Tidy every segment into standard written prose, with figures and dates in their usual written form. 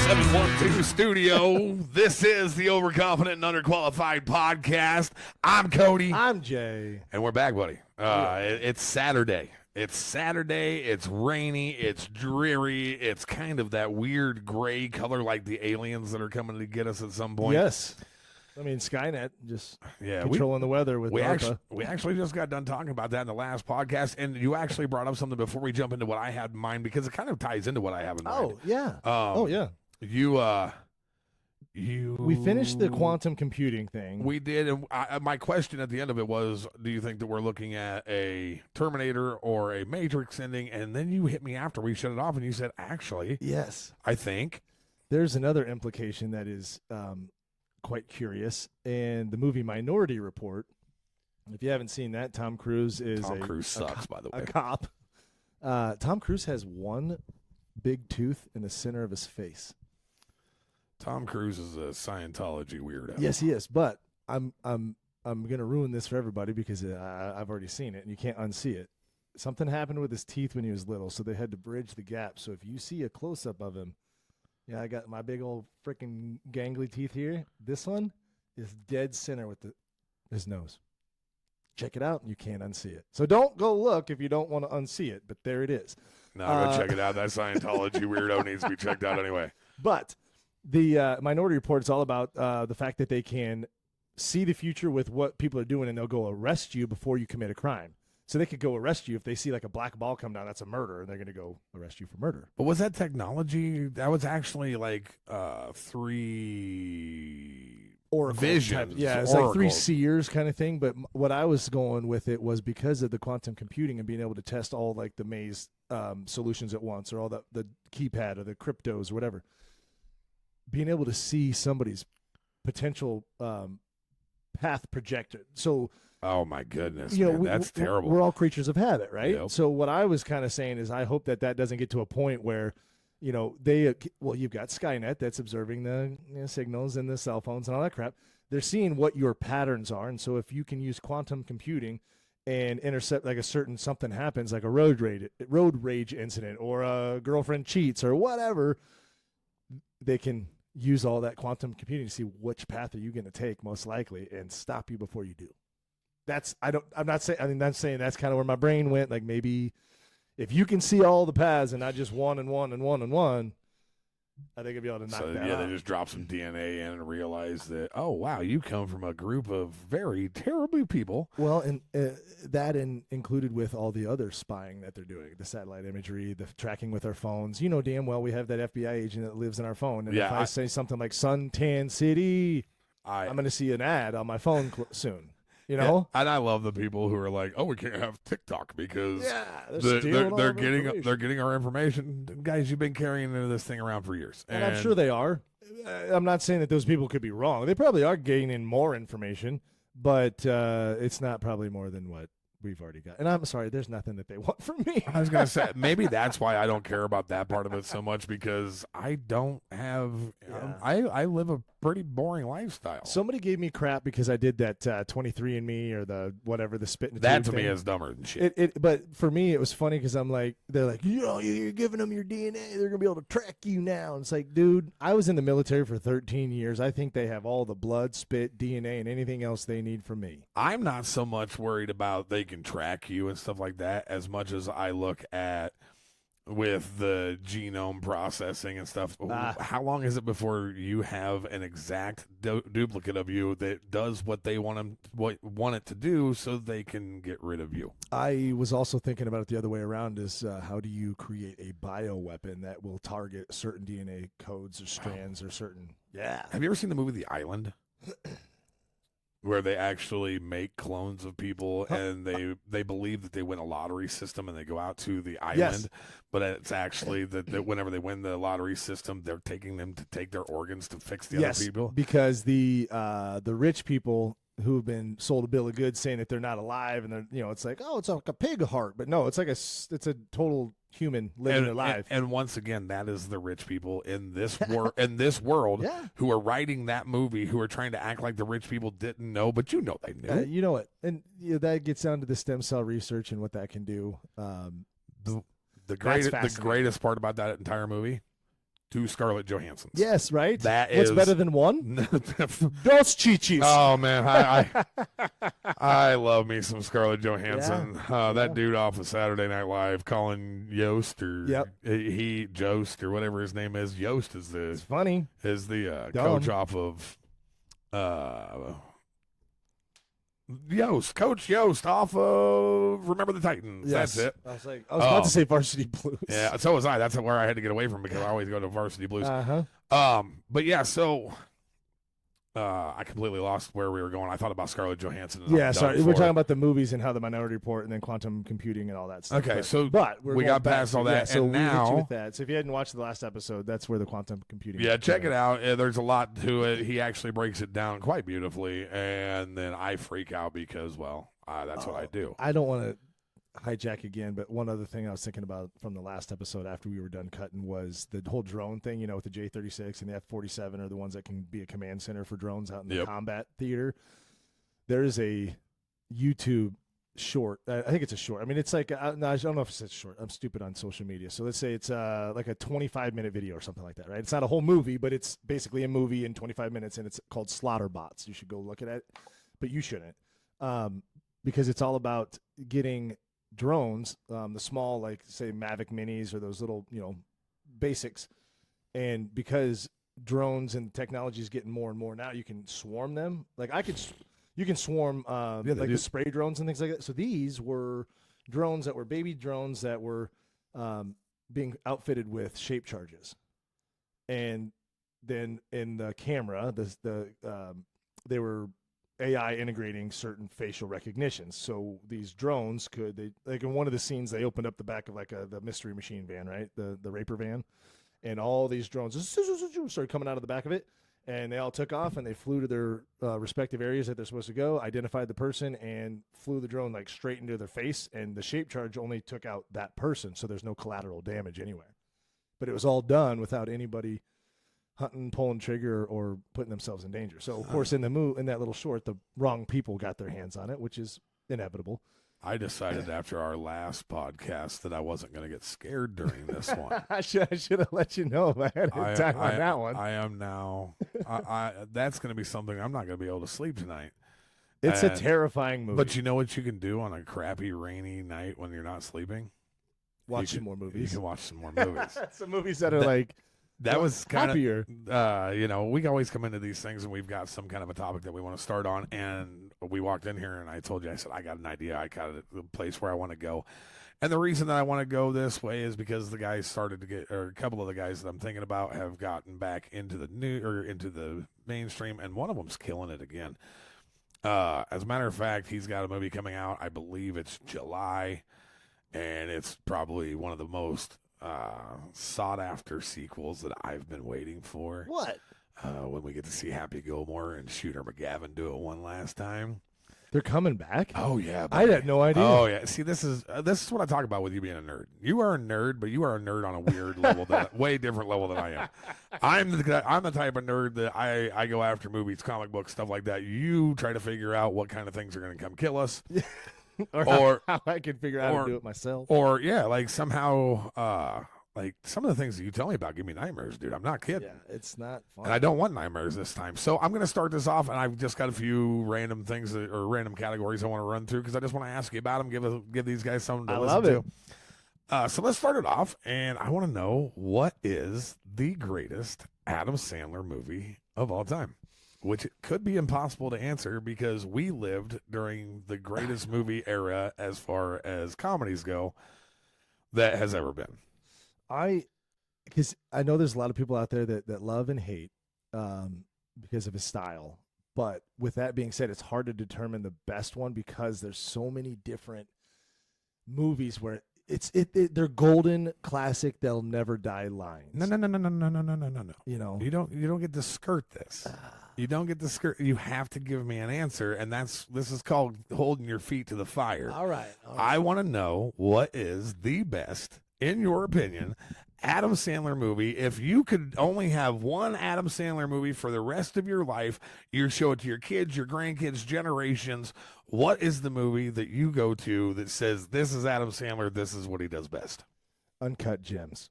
712 studio. This is the Overconfident and Underqualified podcast. I'm Cody. I'm Jay. And we're back, buddy. It's Saturday. It's rainy. It's dreary. It's kind of that weird gray color like the aliens that are coming to get us at some point. Yes. I mean, Skynet just controlling the weather with DARPA. We actually just got done talking about that in the last podcast, and you actually brought up something before we jump into what I had in mind because it kind of ties into what I have in mind. Oh, yeah. We finished the quantum computing thing. We did, and my question at the end of it was, do you think that we're looking at a Terminator or a Matrix ending? And then you hit me after we shut it off, and you said, actually, yes, I think. There's another implication that is quite curious, and the movie Minority Report. If you haven't seen that, Tom Cruise sucks, by the way. A cop. Tom Cruise has one big tooth in the center of his face. Tom Cruise is a Scientology weirdo. Yes, he is. But I'm gonna ruin this for everybody because I've already seen it and you can't unsee it. Something happened with his teeth when he was little, so they had to bridge the gap. So if you see a close up of him, I got my big old freaking gangly teeth here. This one is dead center with his nose. Check it out, and you can't unsee it. So don't go look if you don't want to unsee it. But there it is. No, go check it out. That Scientology weirdo needs to be checked out anyway. But the Minority Report is all about the fact that they can see the future with what people are doing, and they'll go arrest you before you commit a crime. So they could go arrest you if they see like a black ball come down. That's a murder, and they're going to go arrest you for murder. But was that technology? That was actually like 3 Oracle visions. Yeah, it's like 3 seers kind of thing. But what I was going with it was because of the quantum computing and being able to test all like the maze solutions at once, or all the keypad or the cryptos or whatever. Being able to see somebody's potential path projected. So, oh my goodness, man, that's terrible. We're all creatures of habit, right? Yep. So what I was kind of saying is I hope that doesn't get to a point where, you've got Skynet that's observing the signals and the cell phones and all that crap. They're seeing what your patterns are. And so if you can use quantum computing and intercept like something happens, like a road rage incident or a girlfriend cheats or whatever, they can use all that quantum computing to see which path are you going to take most likely and stop you before you do. I'm not saying that's kind of where my brain went. Like maybe if you can see all the paths and not just one and one and one and one, I think I'd be able to knock that out. They just drop some DNA in and realize that, oh, wow, you come from a group of very terrible people. Well, and that included with all the other spying that they're doing, the satellite imagery, the tracking with our phones. You know damn well we have that FBI agent that lives in our phone. And if I say something like Suntan City, I'm going to see an ad on my phone soon. Yeah, and I love the people who are like, "Oh, we can't have TikTok because they're getting our information." Guys, you've been carrying this thing around for years, and I'm sure they are. I'm not saying that those people could be wrong. They probably are gaining more information, but it's not probably more than what we've already got. And I'm sorry, there's nothing that they want from me. I was going to say, maybe that's why I don't care about that part of it so much, because I don't have, I live a pretty boring lifestyle. Somebody gave me crap because I did that 23andMe or the spit in the that tube to thing. Me is dumber than shit. But for me, it was funny because I'm like, they're like, you're giving them your DNA. They're going to be able to track you now. And it's like, dude, I was in the military for 13 years. I think they have all the blood, spit, DNA, and anything else they need from me. I'm not so much worried about they can track you and stuff like that as much as I look at with the genome processing and stuff. How long is it before you have an exact duplicate of you that does what they want it to do so they can get rid of you? I was also thinking about it the other way around is how do you create a bioweapon that will target certain DNA codes or strands or certain... Yeah. Have you ever seen the movie The Island? Where they actually make clones of people and they believe that they win a lottery system and they go out to the island. Yes. But it's actually that whenever they win the lottery system, they're taking them to take their organs to fix the other people. Because the rich people who have been sold a bill of goods saying that they're not alive and they're, it's like, oh, it's like a pig heart. But no, it's like it's a total human living their life. And once again, that is the rich people in this world who are writing that movie, who are trying to act like the rich people didn't know, but they knew. You know it, and that gets down to the stem cell research and what that can do. The greatest part about that entire movie 2 Scarlett Johanssons. Yes, right? That What's is better than one? Dos chichis. Oh man, I love me some Scarlett Johansson. That dude off of Saturday Night Live calling Yost or Jost or whatever his name is. Yost is It's funny. Coach off of Coach Yost off of Remember the Titans. Yes. That's it. I was about to say Varsity Blues. Yeah, so was I. That's where I had to get away from because I always go to Varsity Blues. But yeah, so I completely lost where we were going. I thought about Scarlett Johansson. Yeah, sorry. We're talking about the movies and how the Minority Report and then quantum computing and all that stuff. Okay, but we got past all that, yeah, so and we hit now you with that. So if you hadn't watched the last episode, that's where the quantum computing. Yeah, check it out. There's a lot to it. He actually breaks it down quite beautifully, and then I freak out because, well, that's what I do. I don't want to hijack again, but one other thing I was thinking about from the last episode after we were done cutting was the whole drone thing, with the J-36 and the F-47 are the ones that can be a command center for drones out in the combat theater. There is a YouTube short. I think it's a short. I mean, it's like, I don't know if it's short. I'm stupid on social media. So let's say it's like a 25-minute video or something like that, right? It's not a whole movie, but it's basically a movie in 25 minutes, and it's called Slaughter Bots. You should go look at it, but you shouldn't, because it's all about getting drones, the small, like say Mavic Minis or those little, basics. And because drones and technology is getting more and more now, you can swarm them. Like you can swarm the spray drones and things like that. So these were drones that were baby drones that were being outfitted with shape charges. And then in the camera, they were AI integrating certain facial recognitions. So these drones like in one of the scenes, they opened up the back of like the mystery machine van, right? The Raper van. And all these drones started coming out of the back of it. And they all took off and they flew to their respective areas that they're supposed to go, identified the person, and flew the drone like straight into their face. And the shape charge only took out that person. So there's no collateral damage anywhere. But it was all done without anybody hunting, pulling trigger, or putting themselves in danger. So, of course, in that little short, the wrong people got their hands on it, which is inevitable. I decided after our last podcast that I wasn't going to get scared during this one. I should have let you know ahead of time on that one. I am now. That's going to be something I'm not going to be able to sleep tonight. It's a terrifying movie. But you know what you can do on a crappy, rainy night when you're not sleeping? Watch some more movies. You can watch some more movies. Some movies that are like... That was kind happier. We always come into these things and we've got some kind of a topic that we want to start on. And we walked in here and I told you, I said, I got an idea. I got a place where I want to go. And the reason that I want to go this way is because the guys started to get, or a couple of the guys that I'm thinking about have gotten back into the mainstream, and one of them's killing it again. As a matter of fact, he's got a movie coming out. I believe it's July, and it's probably one of the most sought after sequels that I've been waiting for. What? When we get to see Happy Gilmore and Shooter McGavin do it one last time. They're coming back? Oh yeah, buddy. I had no idea. Oh yeah. See, this is what I talk about with you being a nerd. You are a nerd, but you are a nerd on a weird level, way different level than I am. I'm the type of nerd that I go after movies, comic books, stuff like that. You try to figure out what kind of things are going to come kill us. or how I can figure out how to do it myself. Or yeah, like somehow like some of the things that you tell me about give me nightmares, dude. I'm not kidding. Yeah, it's not fun. And I don't want nightmares this time. So I'm going to start this off, and I've just got a few random things or random categories I want to run through because I just want to ask you about them, give these guys something to listen to. So let's start it off, and I want to know, what is the greatest Adam Sandler movie of all time? Which could be impossible to answer because we lived during the greatest movie era as far as comedies go that has ever been. Because I know there's a lot of people out there that love and hate because of his style. But with that being said, it's hard to determine the best one because there's so many different movies where they're golden classic, they'll never die lines. No. You don't get to skirt this. You don't get to skirt. You have to give me an answer, and this is called holding your feet to the fire. All right. I want to know, what is the best, in your opinion, Adam Sandler movie? If you could only have one Adam Sandler movie for the rest of your life, you show it to your kids, your grandkids, generations. What is the movie that you go to that says, this is Adam Sandler, this is what he does best? Uncut Gems.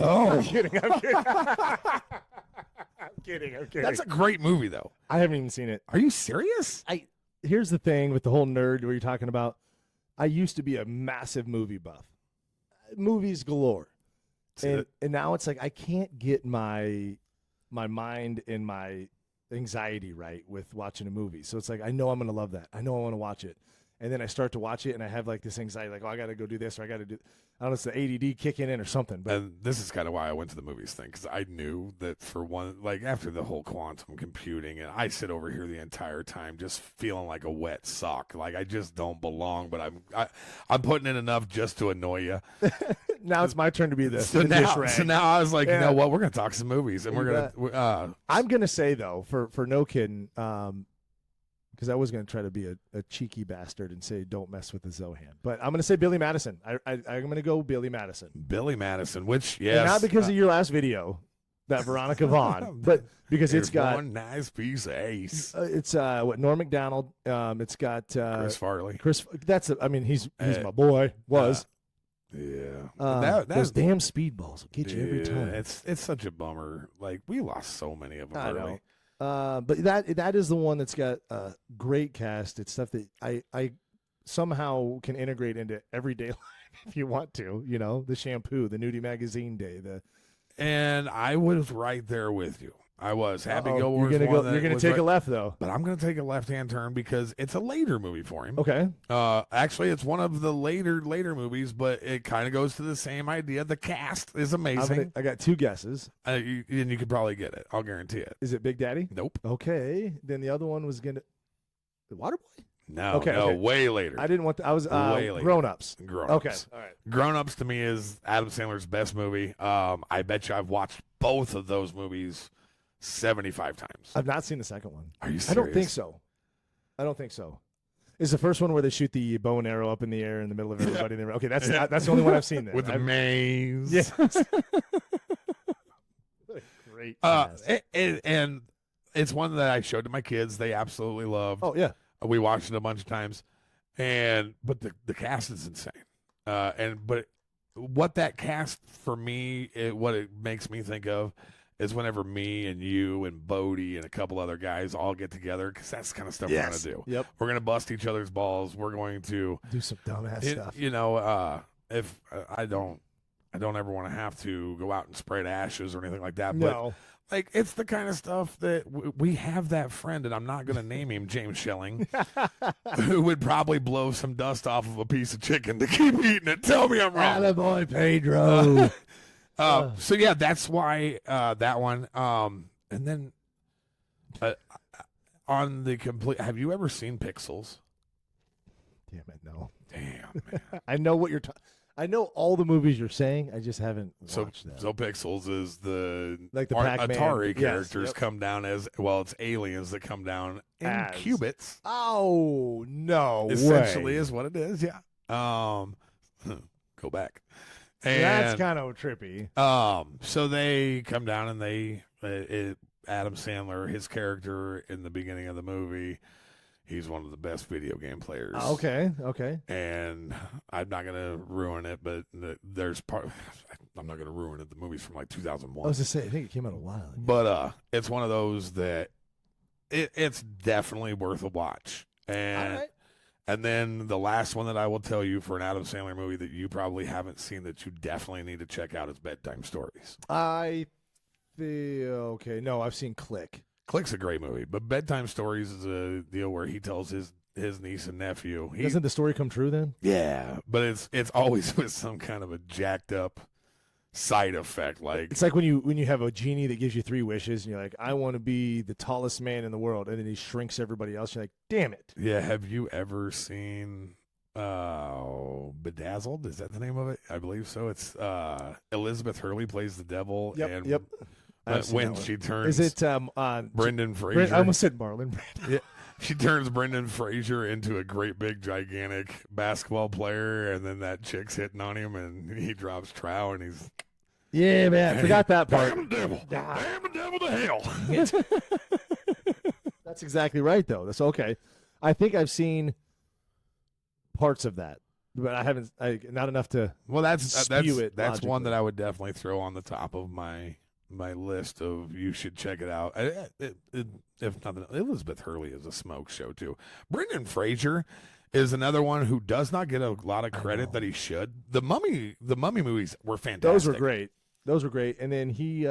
Oh, I'm kidding. I'm kidding. I'm kidding. that's a great movie, though. I haven't even seen it. Are you serious? Here's the thing with the whole nerd where you're talking about. I used to be a massive movie buff, movies galore, and now it's like I can't get my mind and my anxiety right with watching a movie. So it's like I know I'm gonna love that. I know I want to watch it, and then I start to watch it, and I have like this anxiety, like, oh, I got to go do this, or I got to do. I don't know, it's the ADD kicking in or something. But And this is kind of why I went to the movies thing, because I knew that for one, like after the whole quantum computing, and I sit over here the entire time just feeling like a wet sock, like I just don't belong. But I'm putting in enough just to annoy you. now it's my turn to be the So dish now, rag. so now I was like, Yeah. you know what, we're gonna talk some movies, and we're gonna. I'm gonna say though, for no kidding, because I was gonna try to be a cheeky bastard and say don't mess with the Zohan, but I'm gonna say Billy Madison. I'm gonna go Billy Madison. Billy Madison, which And not because of your last video, that Veronica Vaughn, but because it's got one nice piece of ace. it's what Norm Macdonald. It's got Chris Farley. Chris. I mean, he's my boy. Was Yeah, those damn speedballs will get you every dude, time. It's such a bummer. Like we lost so many of them I early. know. But that is the one that's got a great cast. It's stuff that I somehow can integrate into everyday life if you want to. You know, the shampoo, the nudie magazine day, And I was right there with you. I was. Happy Uh-oh. Gilmore. You're gonna take a left though. But I'm gonna take a left-hand turn because it's a later movie for him. Okay. Actually, it's one of the later movies, but it kind of goes to the same idea. The cast is amazing. I got two guesses. And you could probably get it. I'll guarantee it. Is it Big Daddy? Nope. Okay. Then the other one was The Waterboy? No. Okay, No. okay. Way later. I didn't want I was Way later. Grown Ups. Grown Okay. Ups. All right. Grown Ups to me is Adam Sandler's best movie. I bet you I've watched both of those movies 75 times. I've not seen the second one. Are you serious? I don't think so. Is the first one where they shoot the bow and arrow up in the air in the middle of everybody? Okay, that's the only one I've seen. Then With the maze. Yes. Great. And it's one that I showed to my kids. They absolutely loved. Oh yeah. We watched it a bunch of times, but the cast is insane. But what that cast for me, what it makes me think of is whenever me and you and Bodie and a couple other guys all get together, because that's the kind of stuff we're gonna do. Yep. We're gonna bust each other's balls. We're going to Do some dumbass stuff. You know, if I don't ever want to have to go out and spread ashes or anything like that. But No. like, it's the kind of stuff that we have that friend, and I'm not going to name him James Schelling, who would probably blow some dust off of a piece of chicken to keep eating it. Tell me I'm wrong. Attaboy, Pedro. So yeah, that's why that one. And then on the complete, have you ever seen Pixels? Damn it, no. Damn, man. I know what you're talking. I know all the movies you're saying. I just haven't So watched them. Pixels is the Like the Pac-Man. Atari Yes, characters yep. come down as it's aliens that come down in As. qubits. Oh no! Essentially, way. is what it is. Yeah. Go back. And That's kind of trippy. so they come down and Adam Sandler, his character in the beginning of the movie, he's one of the best video game players. Okay. And I'm not gonna ruin it, but there's part. I'm not gonna ruin it. The movie's from like 2001. I was just saying, I think it came out a while ago. But it's one of those that it's definitely worth a watch. And All right. and then the last one that I will tell you for an Adam Sandler movie that you probably haven't seen that you definitely need to check out is Bedtime Stories. I feel okay. No, I've seen Click. Click's a great movie, but Bedtime Stories is a deal where he tells his niece and nephew. Doesn't the story come true then? Yeah, but it's always with some kind of a jacked up side effect. Like It's like when you have a genie that gives you 3 wishes, and you're like, I want to be the tallest man in the world, and then he shrinks everybody else. You're like, damn it. yeah, have you ever seen Bedazzled? Is that the name of it? I believe so. It's Elizabeth Hurley plays the devil. Yep. And I've seen when that one. she turns, Is it Brendan Fraser? I almost said Marlon Brando. Yeah, she turns Brendan Fraser into a great big gigantic basketball player, and then that chick's hitting on him, and he drops trow, and he's Yeah, man. I forgot that part. damn the devil, damn the devil to hell. That's exactly right, though. That's okay. I think I've seen parts of that. but I haven't. Not enough to. Well, that's Spew it that's one logically. that I would definitely throw on the top of my list of you should check it out. If nothing, Elizabeth Hurley is a smoke show too. Brendan Fraser is another one who does not get a lot of I credit know. that he should. The Mummy movies were fantastic. Those were great. Those were great. And then he,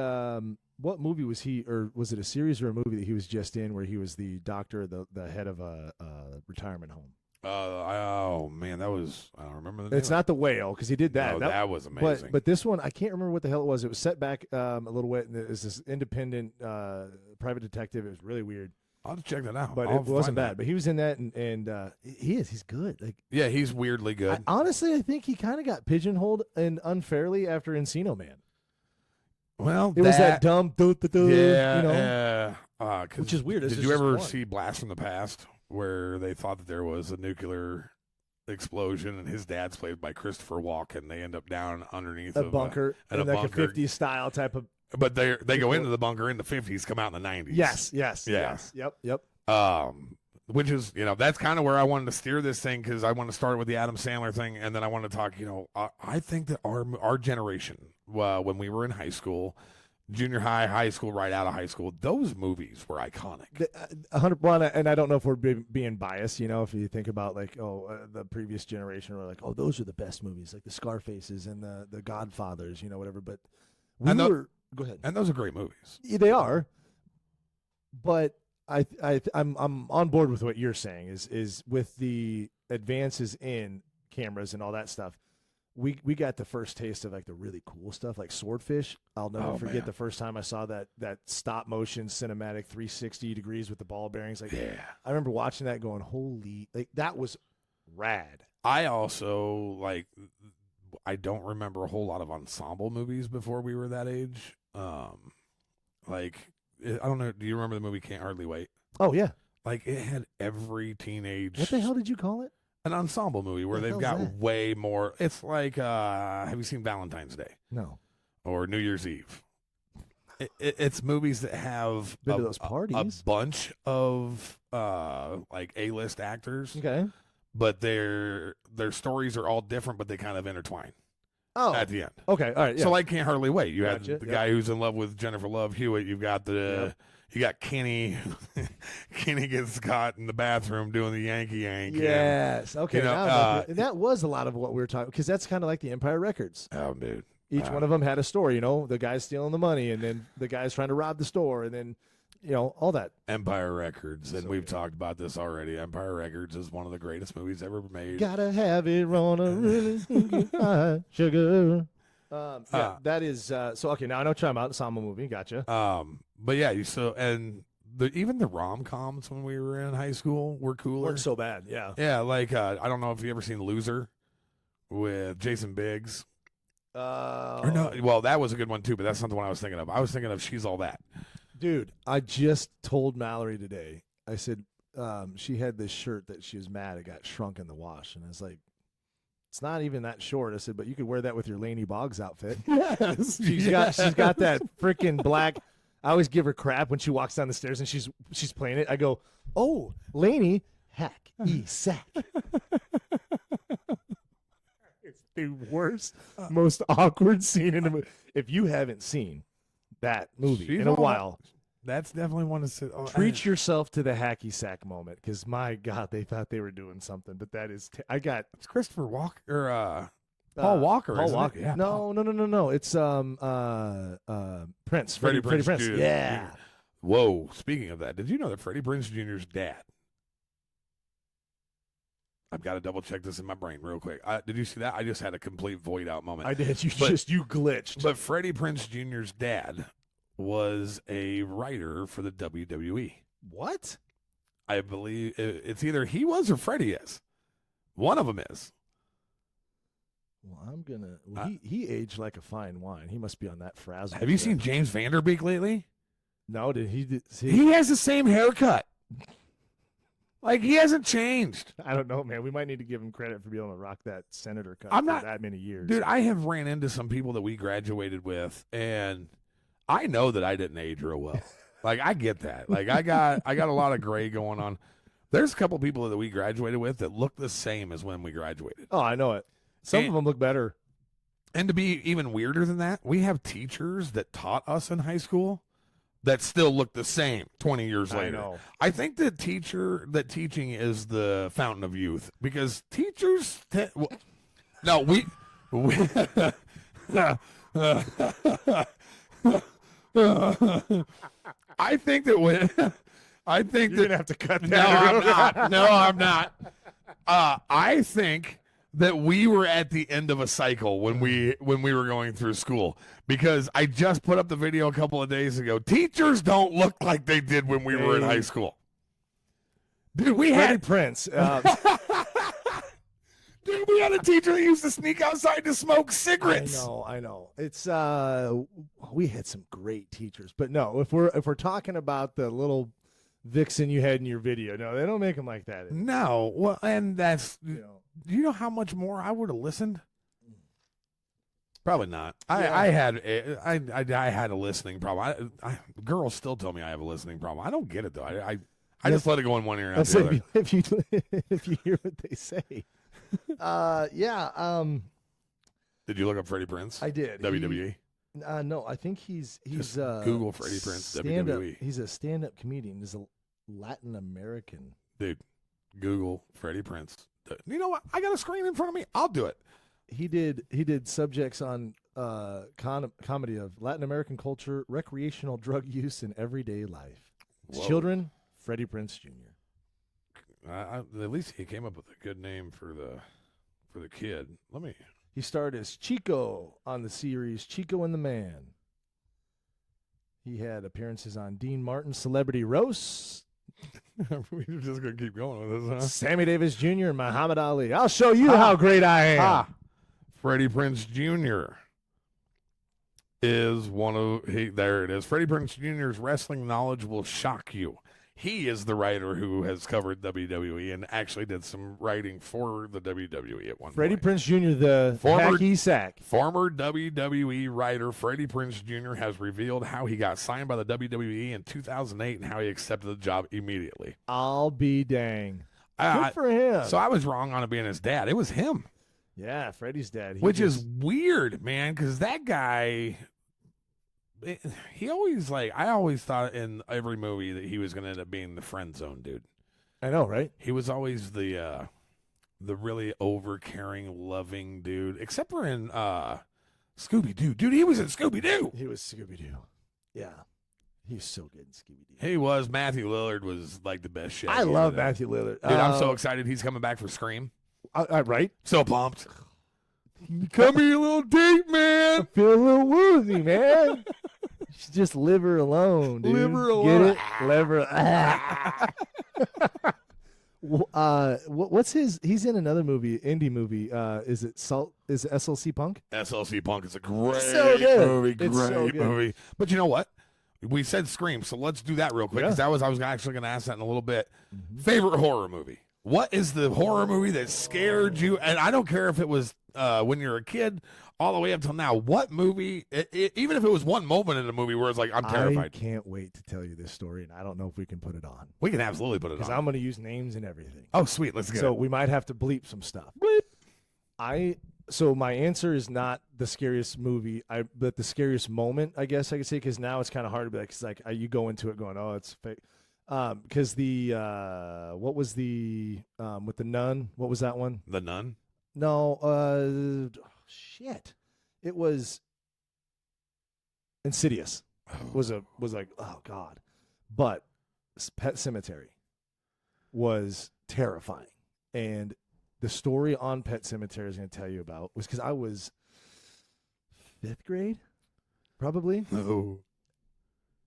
what movie was he, or was it a series or a movie that he was just in where he was the doctor, the head of a retirement home? Oh man, that was I don't remember the name. It's not The Whale because he did that. No, that was amazing. But this one, I can't remember what the hell it was. It was set back a little bit, and it was this independent private detective. It was really weird, I'll have to check that out. but I'll it wasn't find bad. that. But he was in that, and he's good. Like Yeah, he's weirdly good. honestly, I think he kind of got pigeonholed and unfairly after Encino Man. Well, It was that dumb, yeah, you know, 'cause which is weird. This Did is you just ever one. see Blast from the Past, where they thought that there was a nuclear explosion, and his dad's played by Christopher Walken? They end up down underneath a of bunker in a in like bunker. a 50s style type of. But they go into the bunker in the 50s, come out in the 90s. Yes, Yeah. yep. Which is, that's kind of where I wanted to steer this thing, because I want to start with the Adam Sandler thing, and then I want to talk. I think that our generation, when we were in high school, junior high school, right out of high school, those movies were iconic. 100. And I don't know if we're being biased. If you think about like the previous generation, were like, oh, those are the best movies, like the Scarfaces and the Godfathers, whatever. But we And were. Go ahead. And those are great movies. Yeah, they are, but I'm on board with what you're saying. Is with the advances in cameras and all that stuff. We got the first taste of like the really cool stuff, like Swordfish. I'll never forget man. the first time I saw that stop motion cinematic 360 degrees with the ball bearings. Like, Yeah. I remember watching that, going, "Holy!" Like that was rad. I also I don't remember a whole lot of ensemble movies before we were that age. I don't know. Do you remember the movie Can't Hardly Wait? Oh yeah. Like, it had every teenage. What the hell did you call it? An ensemble movie where The they've hell's got that? way more. It's like, have you seen Valentine's Day No. or New Year's Eve? It's movies that have Been to those parties. a bunch of like A-list actors, Okay. but their stories are all different, but they kind of intertwine Oh. at the end. Okay. All right. Yeah. So like Can't Hardly Wait. You had Gotcha, the yep. guy who's in love with Jennifer Love Hewitt. You've got you got Kenny. Kenny gets caught in the bathroom doing the Yankee yank. yes. Okay. now, and that was a lot of what we were talking, because that's kind of like the Empire Records. Oh, dude. Each one of them had a story. The guy's stealing the money, and then the guy's trying to rob the store, and then all that. Empire Records, and So we've good. talked about this already. Empire Records is one of the greatest movies ever made. Gotta have it on a really stinking high sugar. That is so. Okay, now I know what you're talking about. Ensemble movie. Gotcha. But yeah, even the rom-coms when we were in high school were cooler. Weren't so bad. Yeah. Yeah, like I don't know if you ever seen Loser with Jason Biggs. Or no, well, that was a good one too, but that's not the one I was thinking of. I was thinking of She's All That. Dude, I just told Mallory today. I said she had this shirt that she was mad it got shrunk in the wash, and I was like, it's not even that short. I said, but you could wear that with your Laney Boggs outfit. Yes, She's got that freaking black. I always give her crap when she walks down the stairs and she's playing it. I go, oh, Laney, hack, sack. It's the worst, most awkward scene in the movie. If you haven't seen that movie She's in a all while, that's definitely one to sit. treat yourself to the hacky sack moment, because my God, they thought they were doing something, but that is. It's Christopher Walker or Paul Walker. Paul isn't it? Walker. Yeah, No. It's Prince. Freddie Freddie Prinze Prinze. Jr. Yeah. Whoa! Speaking of that, did you know that Freddie Prinze Jr.'s dad? I've got to double check this in my brain real quick. Did you see that? I just had a complete void out moment. I did. You glitched. But Freddie Prinze Jr.'s dad was a writer for the WWE. What? I believe it's either he was or Freddie is. One of them is. Well, I'm gonna. Well, he aged like a fine wine. He must be on that frazzle. Have you trip. seen James Vanderbeek lately? No, did he? He has the same haircut. Like, he hasn't changed. I don't know, man. We might need to give him credit for being able to rock that senator cut I'm for not- that many years. Dude, I have ran into some people that we graduated with, and I know that I didn't age real well. Like, I get that. Like, I got a lot of gray going on. There's a couple people that we graduated with that look the same as when we graduated. Oh, I know it. Some of them look better. And to be even weirder than that, we have teachers that taught us in high school that still look the same 20 years later. I know. I think that teaching is the fountain of youth because teachers no, we I think that when I think You're gonna have to cut that. No, I'm not. I think that we were at the end of a cycle when we were going through school because I just put up the video a couple of days ago. Teachers don't look like they did when we were in high school. Dude, we had Prince. Dude, we had a teacher that used to sneak outside to smoke cigarettes. I know. It's we had some great teachers, but no, if we're talking about the little vixen you had in your video, no, they don't make them like that anymore. No, well, and that's do you know how much more I would have listened? Probably not. Yeah. I had a listening problem. Girls still tell me I have a listening problem. I don't get it though. I just let it go in one ear and out the other. If you hear what they say. Did you look up Freddie Prinze? I did. WWE? No, I think he's Google Freddie Prinze WWE. He's a stand-up comedian. He's a Latin American. Dude, Google Freddie Prinze. You know what? I got a screen in front of me. I'll do it. He did subjects on comedy of Latin American culture, recreational drug use, and everyday life. His children, Freddie Prinze Jr. At least he came up with a good name for the kid. He starred as Chico on the series Chico and the Man. He had appearances on Dean Martin's Celebrity Roast. We're just gonna keep going with this, huh? Sammy Davis Jr. and Muhammad Ali. I'll show you how great I am. Freddie Prinze Jr. is there it is. Freddie Prinze Jr.'s wrestling knowledge will shock you. He is the writer who has covered WWE and actually did some writing for the WWE at one Freddie point. Prinze Jr., the hacky sack. Former WWE writer Freddie Prinze Jr. has revealed how he got signed by the WWE in 2008 and how he accepted the job immediately. I'll be dang. Good for him. So I was wrong on it being his dad. It was him. Yeah, Freddie's dad. Which is weird, man, because that guy... He always I always thought in every movie that he was going to end up being the friend zone dude. I know, right? He was always the really over-caring, loving dude, except for in Scooby-Doo. Dude, he was in Scooby-Doo. He was Scooby-Doo. Yeah. He's so good in Scooby-Doo. He was. Matthew Lillard was like the best shit. I love Matthew Lillard. Dude, I'm so excited he's coming back for Scream. Right? So pumped. Come here, little date, man. I feel a little woozy, man. Just live her alone, dude. Live her alone. Get it? Live her. What's his? He's in another movie, indie movie. Is it SLC Punk? SLC Punk is a great movie. Great movie. But you know what? We said Scream, so let's do that real quick. Because I was actually going to ask that in a little bit. Mm-hmm. Favorite horror movie? What is the horror movie that scared you? And I don't care if it was when you were a kid all the way up till now. What movie, even if it was one moment in the movie where it's like, I'm terrified. I can't wait to tell you this story, and I don't know if we can put it on. We can absolutely put it on. Because I'm going to use names and everything. Oh, sweet. Let's get it. So we might have to bleep some stuff. Bleep. So my answer is not the scariest movie, but the scariest moment, I guess I could say, because now it's kind of hard to be like, cause like you go into it going, oh, it's fake. Because what was the with the nun? What was that one? The Nun? No, shit. It was Insidious. Was like, oh God. But Pet Cemetery was terrifying. And the story on Pet Cemetery I was going to tell you about was because I was 5th grade, probably. Oh.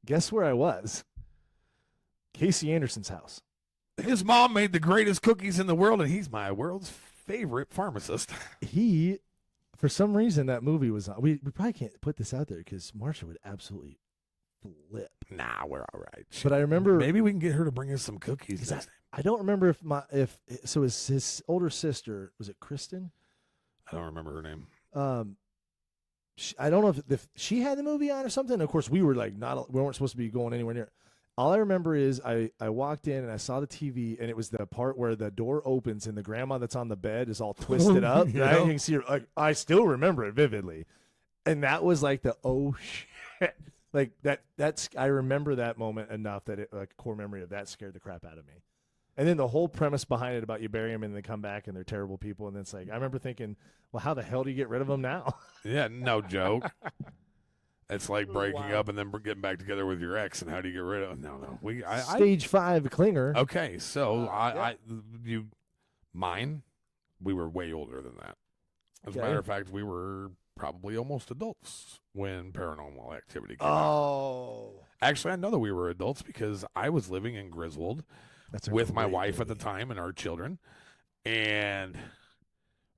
Guess where I was? Casey Anderson's house. His mom made the greatest cookies in the world, and he's my world's favorite pharmacist. He, for some reason, that movie was on. We probably can't put this out there because Marsha would absolutely flip. Nah, we're all right. But I remember maybe we can get her to bring us some cookies. I don't remember so his older sister, was it Kristen? I don't remember her name. I don't know if she had the movie on or something. Of course, we were like we weren't supposed to be going anywhere near. All I remember is I walked in and I saw the TV, and it was the part where the door opens and the grandma that's on the bed is all twisted up. Yeah. Right? You can see her. Like, I still remember it vividly, and that was like the oh shit, like that's I remember that moment enough that it, like, core memory of that scared the crap out of me. And then the whole premise behind it about you bury them and they come back and they're terrible people, and it's like I remember thinking, well, how the hell do you get rid of them now? Yeah, no joke. It's like breaking up and then getting back together with your ex, and how do you get rid of? No. Stage 5 clinger. Okay, so mine, we were way older than that. As a matter of fact, we were probably almost adults when Paranormal Activity came out. Actually, I know that we were adults because I was living in Griswold with my wife at the time and our children, and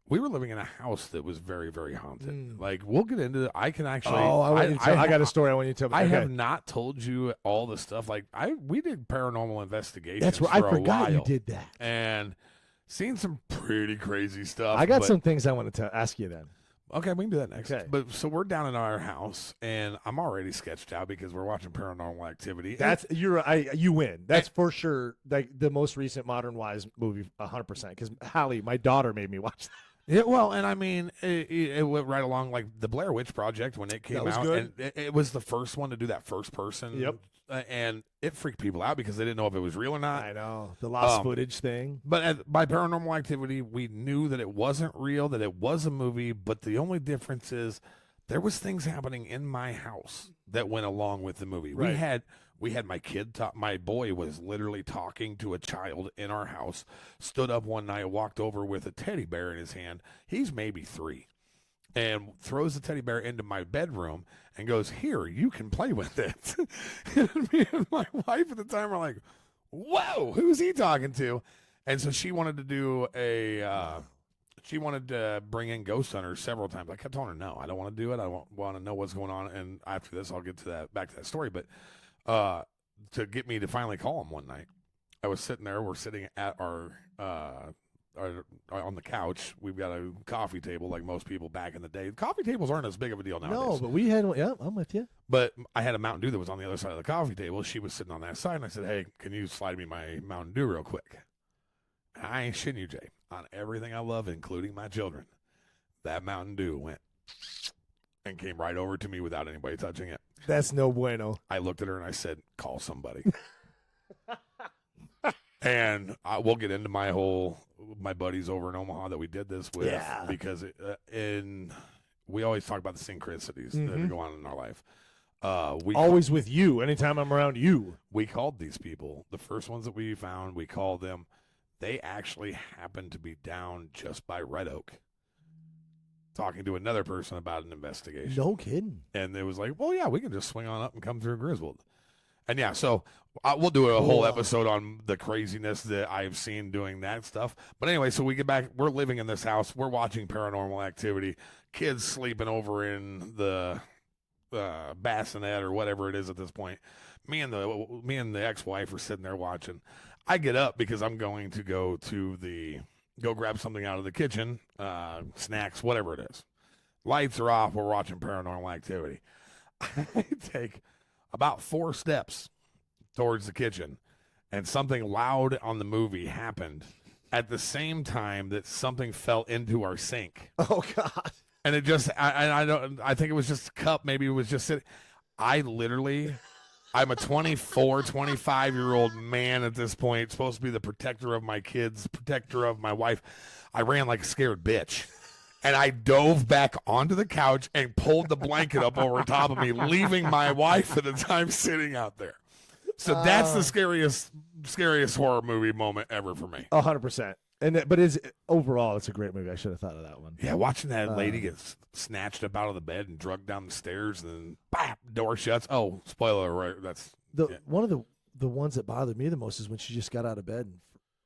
we were living in a house that was very, very haunted. Like, we'll get into it. I can actually. I got a story I want you to tell me. I have not told you all the stuff. Like, we did paranormal investigations. That's right. I forgot you did that. And seen some pretty crazy stuff. I got some things I wanted to ask you then. Okay, we can do that next. Okay. But so we're down in our house, and I'm already sketched out because we're watching Paranormal Activity. You win. That's for sure. Like the most recent Modern Wise movie, 100%. Because Hallie, my daughter, made me watch that. Yeah, well, and I mean, it went right along like the Blair Witch Project when it came out. Good. And it was the first one to do that first person. Yep. And it freaked people out because they didn't know if it was real or not. I know. The lost footage thing. But by Paranormal Activity, we knew that it wasn't real, that it was a movie, but the only difference is there was things happening in my house that went along with the movie. Right. We had my kid my boy was literally talking to a child in our house, stood up one night, walked over with a teddy bear in his hand. He's maybe 3. And throws the teddy bear into my bedroom and goes, "Here, you can play with it." And me and my wife at the time were like, "Whoa, who's he talking to?" And so she wanted to do she wanted to bring in Ghost Hunters several times. I kept telling her, "No, I don't want to do it. I want to know what's going on." And after this, I'll get to that, back to that story. But to get me to finally call him one night, I was sitting there. We're sitting at our on the couch. We've got a coffee table like most people back in the day. Coffee tables aren't as big of a deal nowadays. No, but we had one. Yeah, I'm with you. But I had a Mountain Dew that was on the other side of the coffee table. She was sitting on that side, and I said, "Hey, can you slide me my Mountain Dew real quick?" I ain't shitting you, Jay. On everything I love, including my children, that Mountain Dew went and came right over to me without anybody touching it. That's no bueno. I looked at her and I said, "Call somebody." And we'll get into my buddies over in Omaha that we did this with, because we always talk about the synchronicities that go on in our life. Always with you. Anytime I'm around you, we called these people. The first ones that we found, we called them. They actually happened to be down just by Red Oak, talking to another person about an investigation. No kidding. And it was like, well, yeah, we can just swing on up and come through Griswold. And yeah, so we'll do a whole episode on the craziness that I've seen doing that stuff. But anyway, so we get back. We're living in this house. We're watching Paranormal Activity. Kids sleeping over in the bassinet or whatever it is at this point. Me and the ex-wife are sitting there watching. I get up because I'm going to go grab something out of the kitchen, snacks, whatever it is. Lights are off. We're watching Paranormal Activity. I take about 4 steps towards the kitchen, and something loud on the movie happened at the same time that something fell into our sink. Oh God. And it just, I think it was just a cup. Maybe it was just sitting. I'm a 24, 25-year-old man at this point, supposed to be the protector of my kids, protector of my wife. I ran like a scared bitch. And I dove back onto the couch and pulled the blanket up over top of me, leaving my wife at the time sitting out there. So that's the scariest horror movie moment ever for me. 100%. But overall, it's a great movie. I should have thought of that one. Yeah, watching that lady get snatched up out of the bed and drugged down the stairs, and then bam, door shuts. Oh, spoiler alert! That's one of the ones that bothered me the most is when she just got out of bed and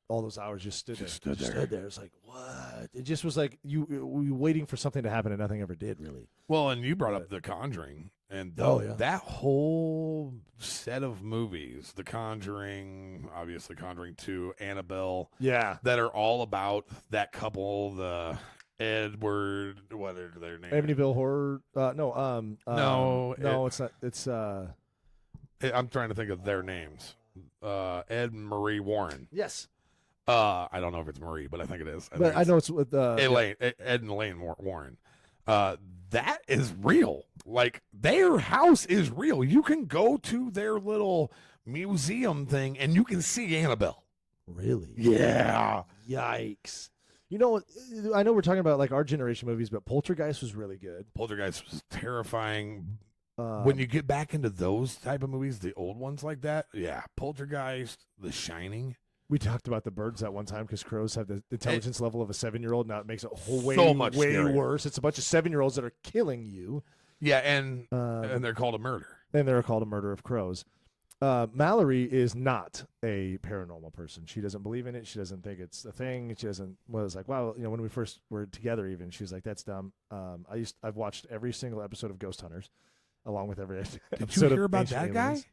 all those hours just stood there. It's like, what? It just was like we were waiting for something to happen and nothing ever did, really. Well, and you brought up The Conjuring, and that whole set of movies, The Conjuring, obviously Conjuring 2, Annabelle, that are all about that couple, the Edward, what are their names? Amityville Horror? No, it's not. It's I'm trying to think of their names. Ed and Marie Warren. Yes, I don't know if it's Marie, but I think it is. but I know it's with Elaine, Ed and Elaine Warren. That is real. Like their house is real. You can go to their little museum thing and you can see Annabelle. Really? Yeah. Yikes. You know, I know we're talking about like our generation movies, but Poltergeist was really good. Poltergeist was terrifying. Um, When you get back into those type of movies, the old ones like that, yeah, Poltergeist, The Shining. we talked about the birds that one time because crows have the intelligence level of a 7-year-old. Now it makes it way scarier. worse. It's a bunch of 7-year-olds that are killing you. Yeah, and they're called a murder. And they're called a murder of crows. Mallory is not a paranormal person. She doesn't believe in it. She doesn't think it's a thing. She doesn't. Was like, wow, when we first were together, even she was like, that's dumb. I've watched every single episode of Ghost Hunters, along with every Did episode you hear of about Ancient that guy? Aliens.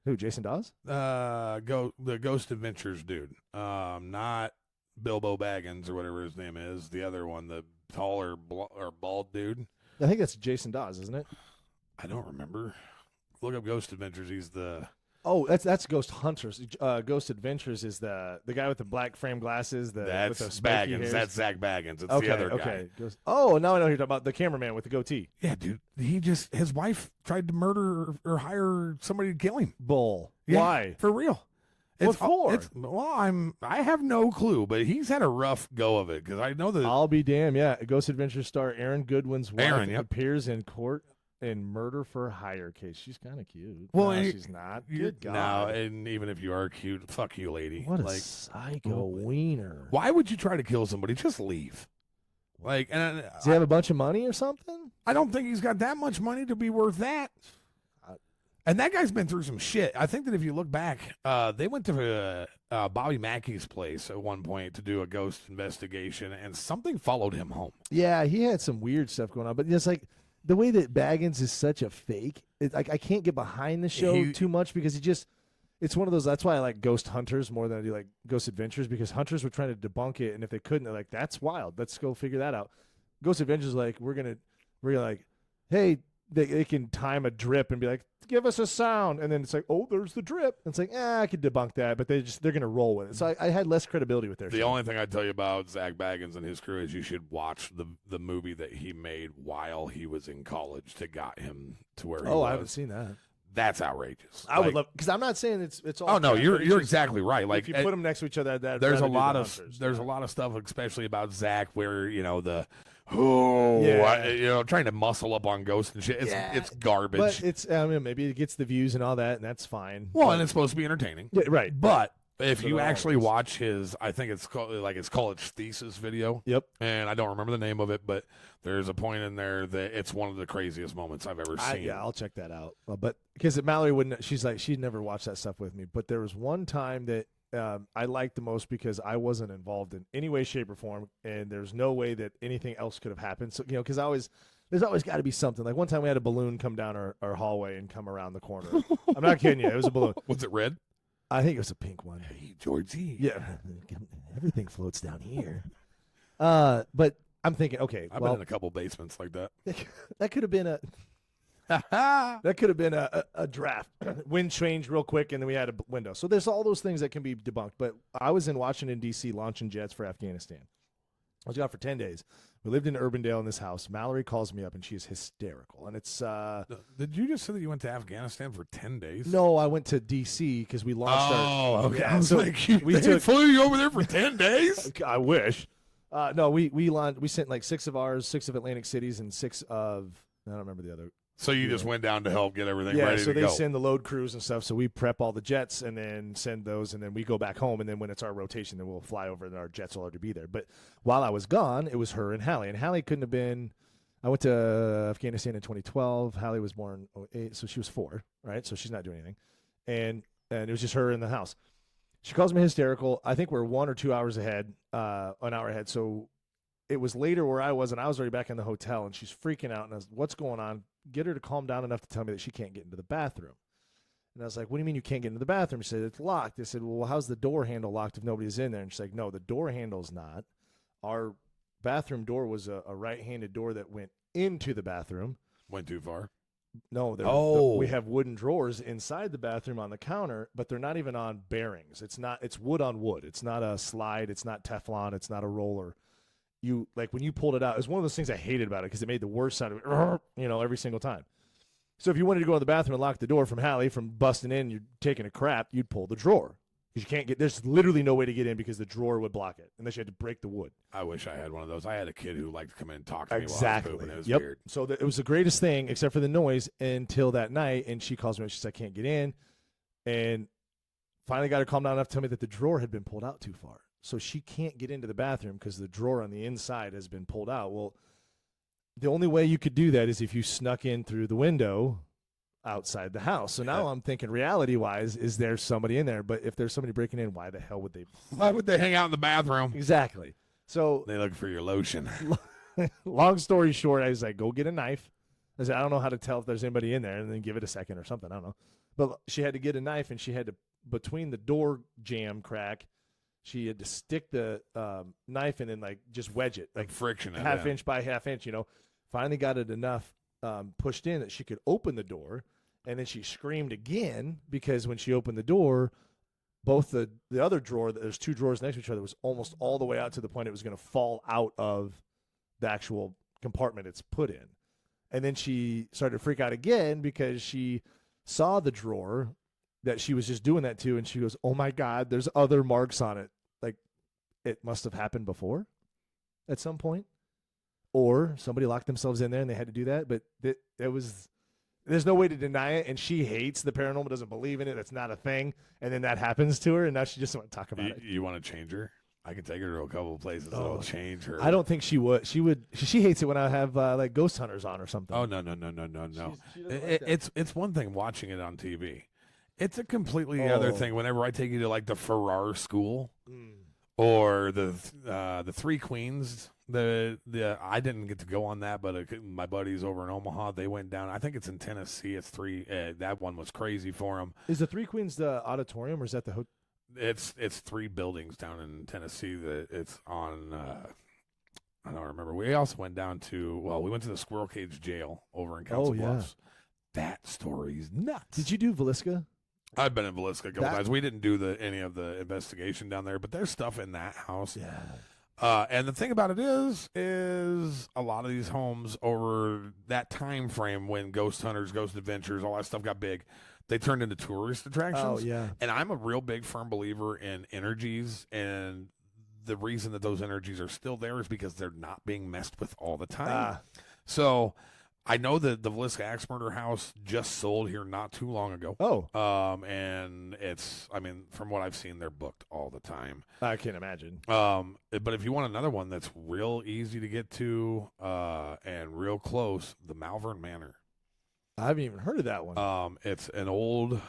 Who? Jason Dawes? The Ghost Adventures dude. Not Bilbo Baggins or whatever his name is. The other one, the taller or bald dude. I think that's Jason Dawes, isn't it? I don't remember. Look up Ghost Adventures. He's the Oh, that's Ghost Hunters. Ghost Adventures is the guy with the black frame glasses. With the spiky Baggins. hairs. That's Zach Baggins. It's okay, the other guy. okay. Oh, now I know who you're talking about, the cameraman with the goatee. Yeah, dude. His wife tried to murder or hire somebody to kill him. Bull. Yeah, Why? for real? What for? I have no clue, but he's had a rough go of it because I know that. I'll be damned. Yeah, Ghost Adventures star Aaron Goodwin's wife Aaron, yep. appears in court in murder for hire case. She's kind of cute. Well, no, she's not. Good No, God. and even if you are cute, fuck you, lady. What a like, psycho wiener. why would you try to kill somebody? Just leave. Like, and Does he have a bunch of money or something? I don't think he's got that much money to be worth that. And that guy's been through some shit. I think that if you look back, they went to Bobby Mackey's place at one point to do a ghost investigation, and something followed him home. Yeah, he had some weird stuff going on, but it's like the way that Baggins is such a fake. Like I can't get behind the show too much because it's one of those. That's why I like Ghost Hunters more than I do like Ghost Adventures, because Hunters were trying to debunk it, and if they couldn't, they're like, that's wild. Let's go figure that out. Ghost Adventures is like we're gonna like, hey, they can time a drip and be like, give us a sound, and then it's like, oh, there's the drip. And it's like, I could debunk that, but they're gonna roll with it. So I had less credibility with their The show. only thing I'd tell you about Zach Baggins and his crew is you should watch the movie that he made while he was in college that got him to where he was. I haven't seen that. That's outrageous. I would love, because I'm not saying it's all. Oh no, crap, you're but it's just, exactly right. Like if you put them next to each other, there's a lot of stuff, especially about Zach, where trying to muscle up on ghosts and shit. It's garbage. But it's maybe it gets the views and all that, and that's fine. Well, and it's supposed to be entertaining. Yeah, right. But if you they're actually always. watch his, I think it's called like his college thesis video. Yep. And I don't remember the name of it, but there's a point in there that it's one of the craziest moments I've ever seen. Yeah, I'll check that out. But because Mallory wouldn't, she'd never watched that stuff with me. But there was one time that I liked the most because I wasn't involved in any way, shape, or form, and there's no way that anything else could have happened. So because there's always got to be something. Like one time we had a balloon come down our hallway and come around the corner. I'm not kidding you. It was a balloon. Was it red? I think it was a pink one. Hey, Georgie. Yeah, everything floats down here. But I'm thinking, okay, I've been in a couple basements like that. that could have been a draft. Wind changed real quick, and then we had a window. So there's all those things that can be debunked. But I was in Washington, D.C. launching jets for Afghanistan. I was gone for 10 days. We lived in Urbandale in this house. Mallory calls me up, and she's hysterical. And it's Did you just say that you went to Afghanistan for 10 days? No, I went to D.C. because we launched our... okay. Yeah, I was so like, we flew you over there for 10 days? I wish. No, we sent like 6 of ours, 6 of Atlantic Cities, and 6 of... I don't remember the other... So you just went down to help get everything ready to go. Yeah, so they send the load crews and stuff. So we prep all the jets and then send those, and then we go back home. And then when it's our rotation, then we'll fly over, and our jets will already be there. But while I was gone, it was her and Hallie. And Hallie couldn't have been. I went to Afghanistan in 2012. Hallie was born 2008, so she was 4, right? So she's not doing anything, and it was just her in the house. She calls me hysterical. I think we're 1 or 2 hours ahead, an hour ahead. So it was later where I was, and I was already back in the hotel, and she's freaking out. And I was, what's going on? Get her to calm down enough to tell me that she can't get into the bathroom. And I was like, what do you mean you can't get into the bathroom? She said, it's locked. I said, well, how's the door handle locked if nobody's in there? And she's like, no, the door handle's not. Our bathroom door was a right-handed door that went into the bathroom. Went too far. No, we have wooden drawers inside the bathroom on the counter, but they're not even on bearings. It's wood on wood. It's not a slide. It's not Teflon. It's not a roller. You like when you pulled it out, it was one of those things I hated about it because it made the worst sound of it, every single time. So if you wanted to go to the bathroom and lock the door from Hallie from busting in, you're taking a crap, you'd pull the drawer. Because you can't get, there's literally no way to get in because the drawer would block it unless you had to break the wood. I wish I had one of those. I had a kid who liked to come in and talk to me exactly. while I was pooping. It was weird. So it was the greatest thing except for the noise until that night. And she calls me and she says, I can't get in. And finally got her calmed down enough to tell me that the drawer had been pulled out too far. So she can't get into the bathroom because the drawer on the inside has been pulled out. Well, the only way you could do that is if you snuck in through the window outside the house. So now I'm thinking reality-wise, is there somebody in there? But if there's somebody breaking in, why the hell would they? Why would they hang out in the bathroom? Exactly. So they look for your lotion. Long story short, I was like, go get a knife. I said, I don't know how to tell if there's anybody in there, and then give it a second or something. I don't know. But she had to get a knife, and she had to, between the door jamb crack, she had to stick the knife in and like just wedge it, like friction, half inch by half inch. Finally got it enough pushed in that she could open the door, and then she screamed again because when she opened the door, both the other drawer, there's two drawers next to each other, was almost all the way out to the point it was going to fall out of the actual compartment it's put in. And then she started to freak out again because she saw the drawer that she was just doing that to, and she goes, oh my God, there's other marks on it. Like, it must have happened before at some point. Or somebody locked themselves in there and they had to do that. But there's no way to deny it. And she hates the paranormal, doesn't believe in it. It's not a thing. And then that happens to her, and now she just doesn't want to talk about it. You want to change her? I can take her to a couple of places that'll change her. I don't think she would. She hates it when I have like ghost hunters on or something. Oh, no. It's one thing watching it on TV. It's a completely other thing whenever I take you to like the Farrar School or the Three Queens. I didn't get to go on that, but my buddies over in Omaha, they went down. I think it's in Tennessee. It's three. That one was crazy for them. Is the Three Queens the auditorium, or is that the hotel? It's three buildings down in Tennessee that it's on. I don't remember. We also went down to we went to the Squirrel Cage Jail over in Council Bluffs. That story's nuts. Did you do Villisca? I've been in Villisca a couple times. We didn't do any of the investigation down there, but there's stuff in that house. Yeah. And the thing about it is a lot of these homes over that time frame when ghost hunters, ghost adventures, all that stuff got big, they turned into tourist attractions. Oh, yeah. And I'm a real big firm believer in energies, and the reason that those energies are still there is because they're not being messed with all the time. So I know that the Villisca Axe Murder House just sold here not too long ago. And from what I've seen, they're booked all the time. I can't imagine. But if you want another one that's real easy to get to and real close, the Malvern Manor. I haven't even heard of that one. It's an old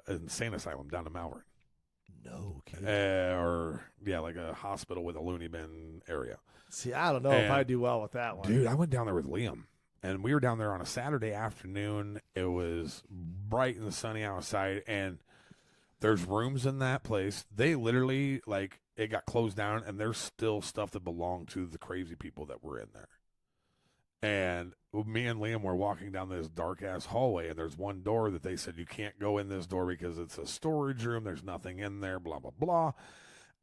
insane asylum down in Malvern. No kidding. Like a hospital with a loony bin area. See, I don't know if I do well with that one. Dude, I went down there with Liam. And we were down there on a Saturday afternoon. It was bright and sunny outside, and there's rooms in that place. They literally, it got closed down, and there's still stuff that belonged to the crazy people that were in there. And me and Liam were walking down this dark-ass hallway, and there's one door that they said, you can't go in this door because it's a storage room. There's nothing in there, blah, blah, blah.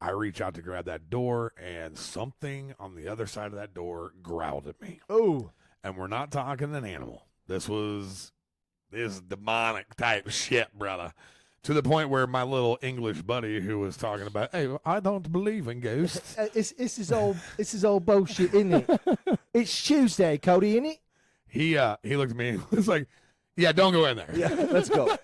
I reach out to grab that door, and something on the other side of that door growled at me. Oh. And we're not talking an animal. This demonic type shit, brother. To the point where my little English buddy who was talking about, hey, I don't believe in ghosts. This is all bullshit, isn't it? It's Tuesday, Cody, isn't it? He looked at me and was like, yeah, don't go in there. Yeah, let's go.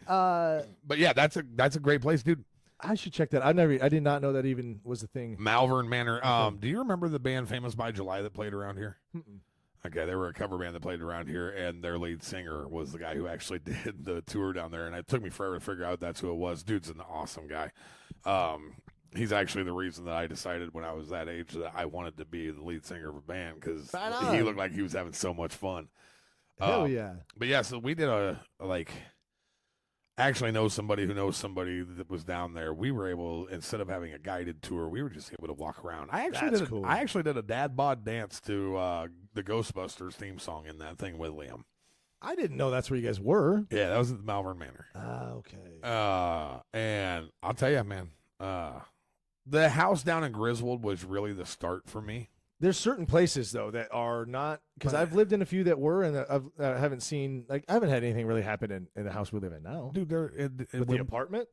But yeah, that's a great place, dude. I should check that. I did not know that even was a thing. Malvern Manor. Do you remember the band Famous by July that played around here? Mm-mm. Okay, they were a cover band that played around here, and their lead singer was the guy who actually did the tour down there, and it took me forever to figure out that's who it was. Dude's an awesome guy. He's actually the reason that I decided when I was that age that I wanted to be the lead singer of a band because he looked like he was having so much fun. Hell yeah. But yeah, so we did actually know somebody who knows somebody that was down there. We were able, instead of having a guided tour, we were just able to walk around. I actually did a dad bod dance to the Ghostbusters theme song in that thing with Liam. I didn't know that's where you guys were. Yeah, that was at the Malvern Manor. Okay. And I'll tell you, man, the house down in Griswold was really the start for me. There's certain places though that are not, because I've lived in a few that were, and I haven't seen, like, I haven't had anything really happen in the house we live in now. Dude, But the apartment,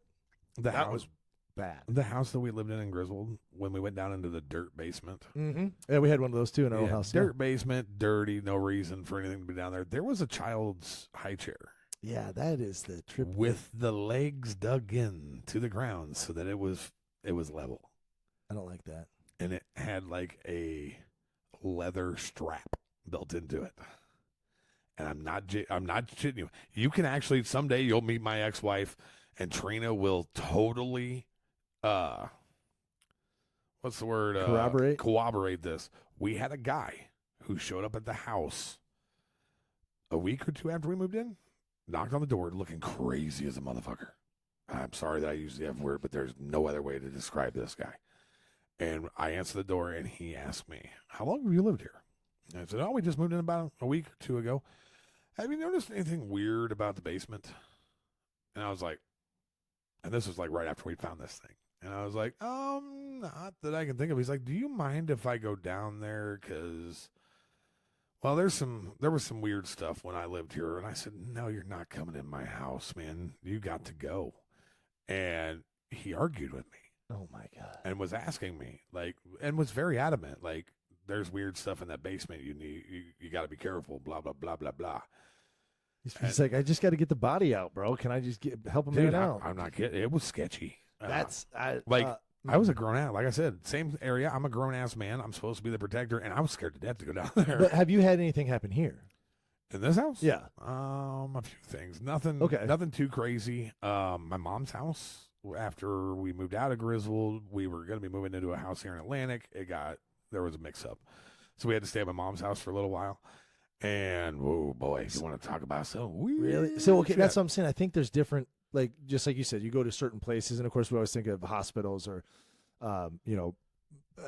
that that house was bad. The house that we lived in Griswold, when we went down into the dirt basement. Mm-hmm. Yeah, we had one of those too in our old house. Dirt basement, dirty, no reason for anything to be down there. There was a child's high chair. Yeah, that is the trip. With the legs dug in to the ground so that it was level. I don't like that. And it had like a leather strap built into it. And I'm not shitting you. You can actually, someday you'll meet my ex-wife, and Trina will totally what's the word? Corroborate this. We had a guy who showed up at the house a week or two after we moved in, knocked on the door looking crazy as a motherfucker. I'm sorry that I use the F word, but there's no other way to describe this guy. And I answered the door, and he asked me, "How long have you lived here?" And I said, "Oh, we just moved in about a week or two ago. Have you noticed anything weird about the basement?" And I was like, and this was like right after we found this thing. And I was like, not that I can think of. He's like, "Do you mind if I go down there? Because, well, there was some weird stuff when I lived here." And I said, "No, you're not coming in my house, man. You got to go." And he argued with me. Oh my God. And was asking me, like, and was very adamant, like, "There's weird stuff in that basement. You got to be careful, blah, blah, blah, blah, blah." He's like, "I just got to get the body out, bro. Can I just help him get out?" I'm not kidding. It was sketchy. I was a grown ass. Like I said, same area. I'm a grown ass man. I'm supposed to be the protector, and I was scared to death to go down there. But have you had anything happen here? In this house? Yeah. A few things. Nothing. Okay. Nothing too crazy. My mom's house. After we moved out of Griswold, we were going to be moving into a house here in Atlantic. There was a mix up, so we had to stay at my mom's house for a little while. And oh boy, if you want to talk about so weird. Really? So okay, that's what I'm saying. I think there's different, like, just like you said, you go to certain places, and of course we always think of hospitals or,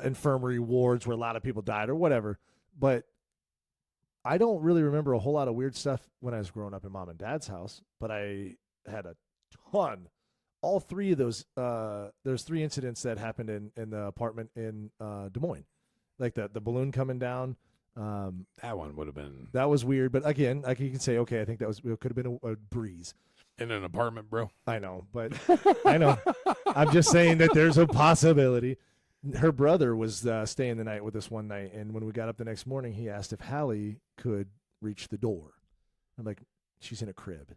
infirmary wards where a lot of people died or whatever. But I don't really remember a whole lot of weird stuff when I was growing up in mom and dad's house. But I had a ton. All three of those. There's 3 incidents that happened in the apartment in Des Moines, like the balloon coming down. That one would have been. That was weird, but again, like, you can say, okay, I think it could have been a breeze in an apartment, bro. I know, but I know. I'm just saying that there's a possibility. Her brother was staying the night with us one night, and when we got up the next morning, he asked if Hallie could reach the door. I'm like, "She's in a crib." I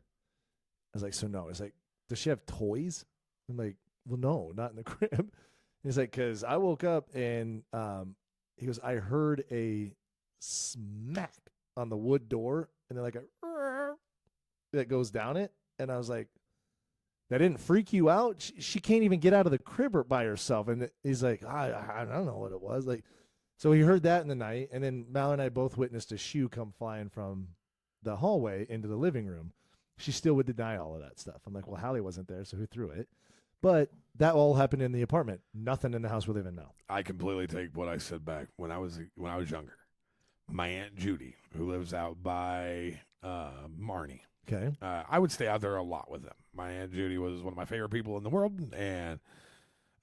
was like, "So no." He's like, "Does she have toys?" I'm like, "Well, no, not in the crib." He's like, "Because I woke up and he goes, I heard a smack on the wood door, and then like that goes down it." And I was like, "That didn't freak you out? She can't even get out of the crib by herself." And he's like, I don't know what it was. Like, so he heard that in the night, and then Mal and I both witnessed a shoe come flying from the hallway into the living room. She still would deny all of that stuff. I'm like, "Well, Hallie wasn't there, so who threw it?" But that all happened in the apartment. Nothing in the house we live in now. I completely take what I said back when I was younger. My Aunt Judy, who lives out by Marnie. Okay. I would stay out there a lot with them. My Aunt Judy was one of my favorite people in the world, and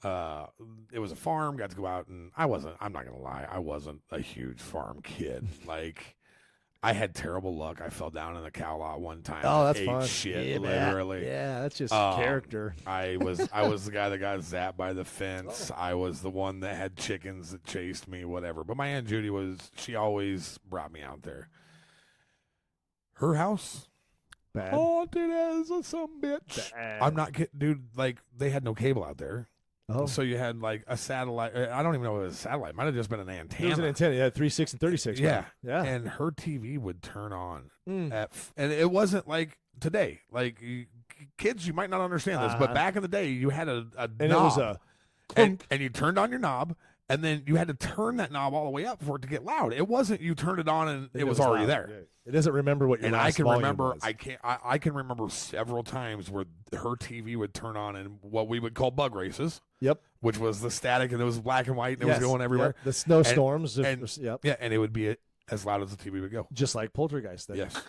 it was a farm. Got to go out, and I'm not going to lie, I wasn't a huge farm kid. Like, I had terrible luck. I fell down in the cow lot one time. Oh, that's ate fun. Shit, yeah, literally. Yeah, that's just character. I was the guy that got zapped by the fence. Oh. I was the one that had chickens that chased me, whatever. But my Aunt Judy she always brought me out there. Her house, bad. Haunted as a sumbitch. I'm not kidding, dude. Like, they had no cable out there. Oh. So you had like a satellite. I don't even know if it was a satellite. It might have just been an antenna. It was an antenna. Yeah, 36 and 36. Yeah. Yeah. And her TV would turn on. And it wasn't like today. Like, kids, you might not understand this, but back in the day, you had a knob. And it was a and you turned on your knob, and then you had to turn that knob all the way up for it to get loud. It wasn't you turned it on and it was already there. Yeah. It doesn't remember what your and last I can volume remember was. I can remember several times where her TV would turn on in what we would call bug races. Yep. Which was the static, and it was black and white, and it was going everywhere. Yep. The snowstorms. And it would be as loud as the TV would go. Just like Poltergeist. Then. Yes.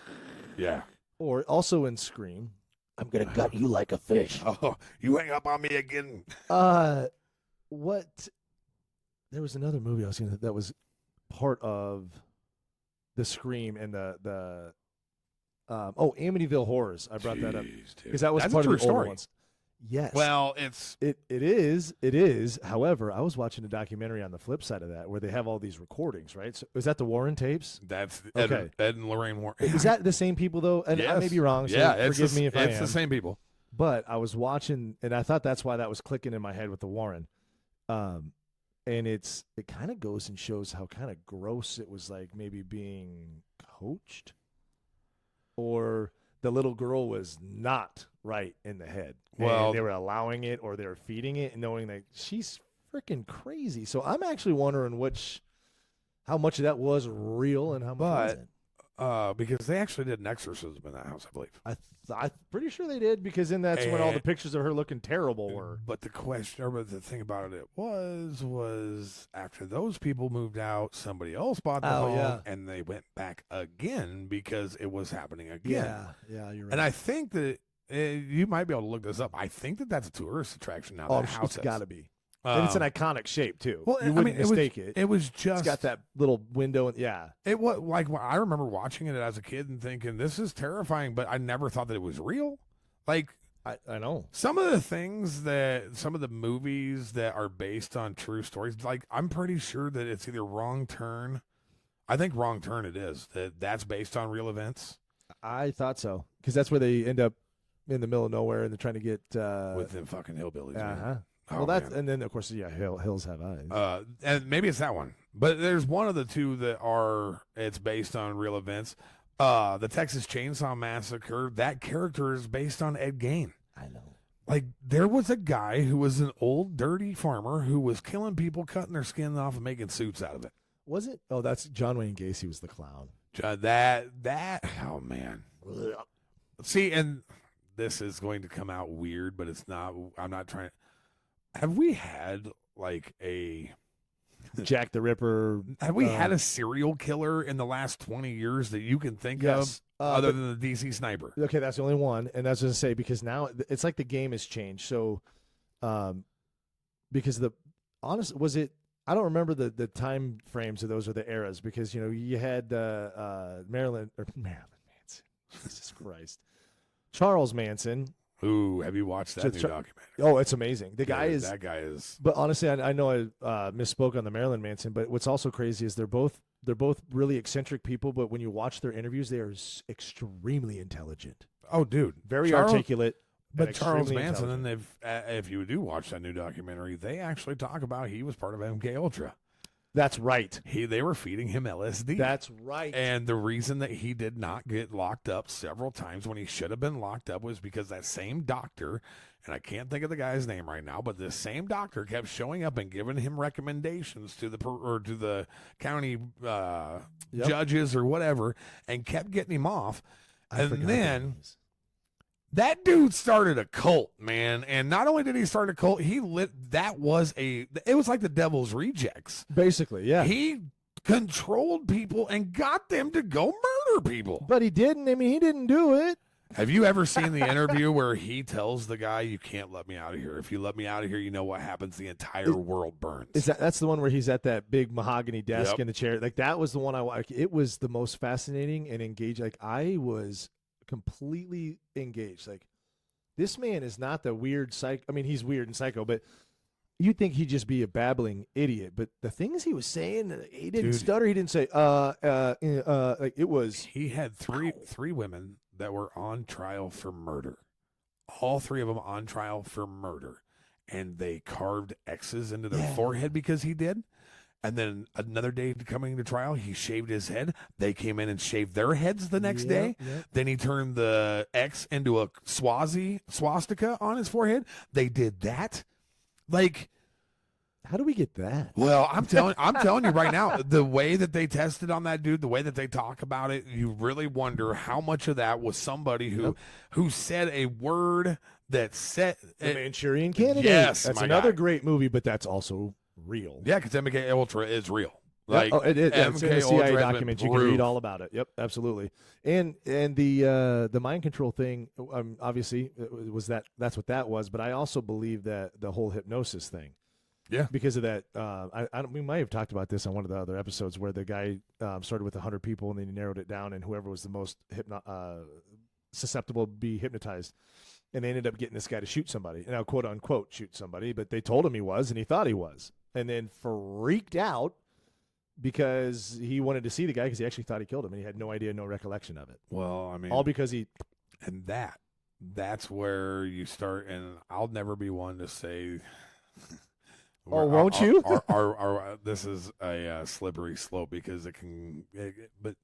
Yeah. Or also in Scream, I'm gonna gut you like a fish. Oh, you hang up on me again. What? There was another movie I was seeing that was part of the Scream and the Amityville Horrors. I brought that up because that was That's part a of true the older story. ones. Yes. Well, it's It is. However, I was watching a documentary on the flip side of that where they have all these recordings, right? So is that the Warren tapes? that's Okay. Ed and Lorraine Warren. Is that the same people though? And I may be wrong, so forgive me if I am. It's the same people. But I was watching, and I thought that's why that was clicking in my head with the Warren. And it kind of goes and shows how kind of gross it was, like maybe being coached, or the little girl was not right in the head. Well, and they were allowing it, or they were feeding it, and knowing that she's freaking crazy. So I'm actually wondering how much of that was real and how much wasn't. Because they actually did an exorcism in that house, I believe. I'm pretty sure they did, because then that's when all the pictures of her looking terrible were. But the thing about it was after those people moved out, somebody else bought the home, and they went back again because it was happening again. Yeah, you're right. And I think that you might be able to look this up. I think that that's a tourist attraction now. That house it's got to be. And it's an iconic shape too. Well, you wouldn't mistake it. It was just it's got that little window. It was like I remember watching it as a kid and thinking this is terrifying, but I never thought that it was real. Like I know some of the movies that are based on true stories. Like I'm pretty sure that it's either Wrong Turn. I think Wrong Turn it is that's based on real events. I thought so, because that's where they end up in the middle of nowhere and they're trying to get with them fucking hillbillies. Well, and then of course, Hills Have Eyes. And maybe it's that one, but there's one of the two it's based on real events. The Texas Chainsaw Massacre, that character is based on Ed Gein. I know. Like there was a guy who was an old dirty farmer who was killing people, cutting their skin off and making suits out of it. Was it? Oh, that's John Wayne Gacy was the clown. Oh man. See, and this is going to come out weird, but it's not. I'm not trying. Have we had like a Jack the Ripper? Have we had a serial killer in the last 20 years that you can think of other than the DC Sniper? Okay, that's the only one, and that's what I say, because now it's like the game has changed. So, because was it? I don't remember the time frames of those or the eras, because you had Marilyn Manson, Jesus Christ, Charles Manson. Ooh, have you watched that new documentary? Oh, it's amazing. That guy is. But honestly, I know I misspoke on the Marilyn Manson. But what's also crazy is they're both really eccentric people. But when you watch their interviews, they are extremely intelligent. Oh, dude, very articulate. But Charles Manson, and if you do watch that new documentary, they actually talk about he was part of MK Ultra. That's right. They were feeding him LSD. That's right. And the reason that he did not get locked up several times when he should have been locked up was because that same doctor, and I can't think of the guy's name right now, but this same doctor kept showing up and giving him recommendations to the county judges or whatever, and kept getting him off. And then that dude started a cult, man. And not only did he start a cult, it was like the Devil's Rejects. Basically, yeah. He controlled people and got them to go murder people. But he didn't. I mean, he didn't do it. Have you ever seen the interview where he tells the guy, "You can't let me out of here. If you let me out of here, you know what happens? The entire world burns." That's the one where he's at that big mahogany desk in the chair? Like, that was the one it was the most fascinating and engaged. Like, I was completely engaged. Like, this man is not the weird psycho. I mean, he's weird and psycho, but you'd think he'd just be a babbling idiot. But the things he was saying, he didn't stutter. He didn't say like it was. He had three women that were on trial for murder. All three of them on trial for murder, and they carved X's into their forehead because he did. And then another day coming to trial, he shaved his head. They came in and shaved their heads the next day. Yep. Then he turned the X into a swastika on his forehead. They did that. Like, how do we get that? Well, I'm telling you right now, the way that they tested on that dude, the way that they talk about it, you really wonder how much of that was somebody who said a word that said the Manchurian Candidate. Yes, that's another great movie, but that's also real. Yeah, because MK Ultra is real. Like it's in the MK CIA Ultra has been document. You can read proof. all about it. Yep, absolutely. And the mind control thing, obviously, was that's what that was. But I also believe that the whole hypnosis thing. Yeah. Because of that, we might have talked about this on one of the other episodes where the guy started with 100 people and then he narrowed it down, and whoever was the most susceptible to be hypnotized. And they ended up getting this guy to shoot somebody. Now, quote unquote, shoot somebody, but they told him he was, and he thought he was. And then freaked out because he wanted to see the guy because he actually thought he killed him, and he had no idea, no recollection of it. Well, I mean, all because he. And that's where you start, and I'll never be one to say. Oh, won't you? This is a slippery slope because it can. But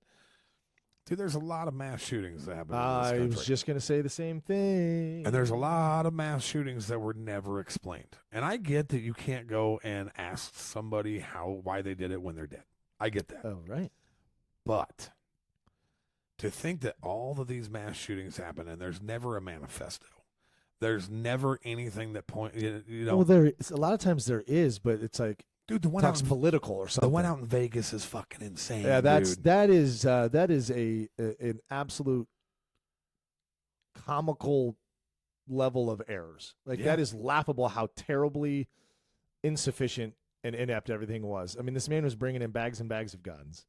dude, there's a lot of mass shootings that happen in this country. I was just gonna say the same thing. And there's a lot of mass shootings that were never explained. And I get that you can't go and ask somebody why they did it when they're dead. I get that. Oh, right. But to think that all of these mass shootings happen and there's never a manifesto. There's never anything that Well, there a lot of times there is, but it's like, dude, the one talks political or something. The one out in Vegas is fucking insane. Yeah, that is an absolute comical level of errors. Like that is laughable how terribly insufficient and inept everything was. I mean, this man was bringing in bags and bags of guns.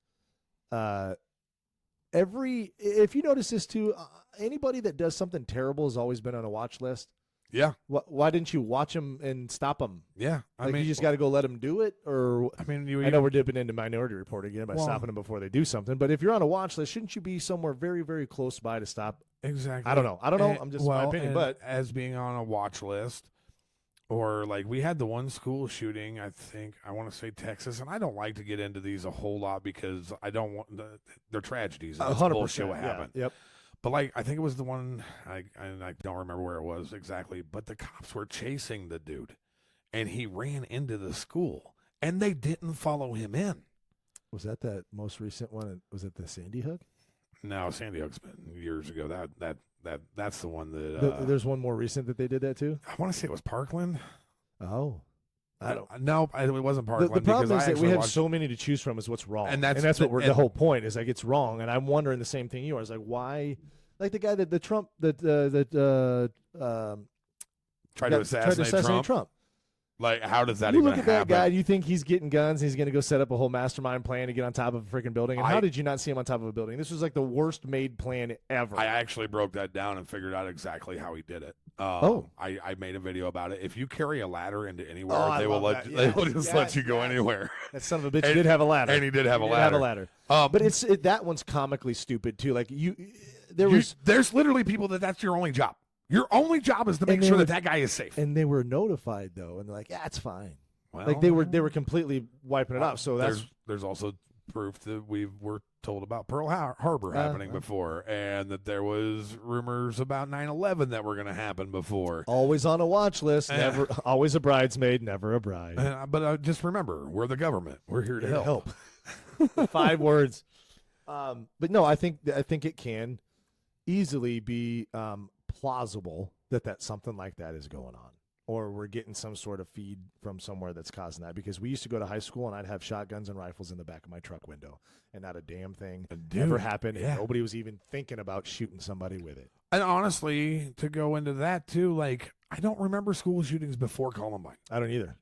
If you notice this too, anybody that does something terrible has always been on a watch list. Yeah. Why didn't you watch them and stop them? Yeah. I mean, you just got to go let them do it? Or I mean, I know we're dipping into Minority Report again by stopping them before they do something. But if you're on a watch list, shouldn't you be somewhere very, very close by to stop? Exactly. I don't know. I'm just my opinion. But as being on a watch list, or like we had the one school shooting, I want to say Texas, and I don't like to get into these a whole lot because I don't want they're tragedies. It's 100% bullshit what happened. Yep. But like I think it was the one I don't remember where it was exactly, but the cops were chasing the dude, and he ran into the school, and they didn't follow him in. Was that most recent one? Was it the Sandy Hook? No, Sandy Hook's been years ago. That's the one that there's one more recent that they did that too. I want to say it was Parkland. Oh, I don't. No, it wasn't Parkland. The problem is that we have watched... so many to choose from. Is what's wrong, and that's what the whole point is. Like it's wrong, and I'm wondering the same thing you are. Is like why, like the guy that the Trump tried to assassinate Trump. Like, how does that you even look at happen? that guy, you think he's getting guns, and he's going to go set up a whole mastermind plan to get on top of a freaking building. And how did you not see him on top of a building? This was like the worst made plan ever. I actually broke that down and figured out exactly how he did it. I made a video about it. If you carry a ladder into anywhere, they will let you go anywhere. That son of a bitch did have a ladder, and he did have a ladder. But that one's comically stupid too. Like there's literally people that's your only job. Your only job is to make sure that guy is safe. And they were notified though, and they're like, "Yeah, it's fine." Well, like they were completely wiping it off. So there's also proof that we were told about Pearl Harbor happening before, and that there was rumors about 9/11 that were going to happen before. Always on a watch list, never always a bridesmaid, never a bride. But just remember, we're the government. We're here to help. 5 words. But no, I think it can easily be plausible that something like that is going on, or we're getting some sort of feed from somewhere that's causing that. Because we used to go to high school and I'd have shotguns and rifles in the back of my truck window, and not a damn thing ever happened. And nobody was even thinking about shooting somebody with it. And honestly, to go into that too, like I don't remember school shootings before Columbine. I don't either.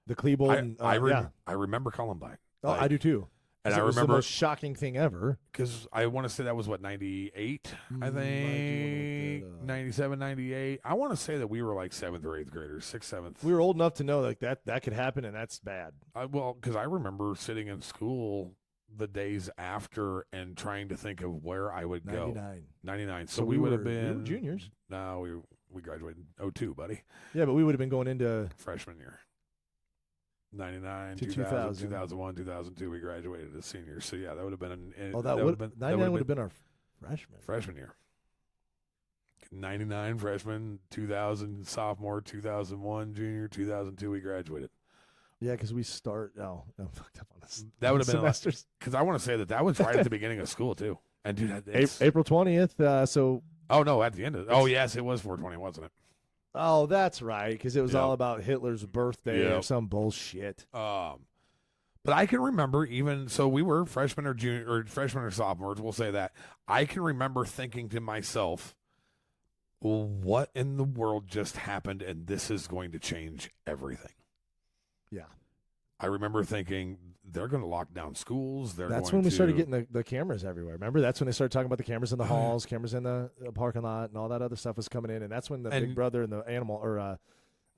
The Klebold. I remember Columbine. Oh, I do too. And I it was remember the most shocking thing ever. Because I want to say that was 98, I think 97, 98. I want to say that we were like 7th or 8th graders, 6th, 7th. We were old enough to know like that could happen, and that's bad. Well, because I remember sitting in school the days after and trying to think of where I would go. 99. So we would have been we were juniors. No, we graduated in 02, buddy. Yeah, but we would have been going into freshman year. 99, to 2000, 2001, 2002, we graduated as seniors. So, yeah, that would have been 99 would have been our freshman year. 99 freshman, 2000 sophomore, 2001 junior, 2002 we graduated. Yeah, because we start. I'm fucked up on this. That would have been semesters. Because I want to say that was right at the beginning of school too. And dude, April 20th. So. Oh no, at the end of. Oh yes, it was 420, wasn't it? Oh, that's right, because it was all about Hitler's birthday or some bullshit. But I can remember even so we were freshmen or junior or freshmen or sophomores, we'll say that. I can remember thinking to myself, well, what in the world just happened and this is going to change everything. Yeah. I remember thinking they're going to lock down schools. That's when we started getting the cameras everywhere. Remember, that's when they started talking about the cameras in the halls, cameras in the parking lot, and all that other stuff was coming in. And that's when the Big Brother and the animal or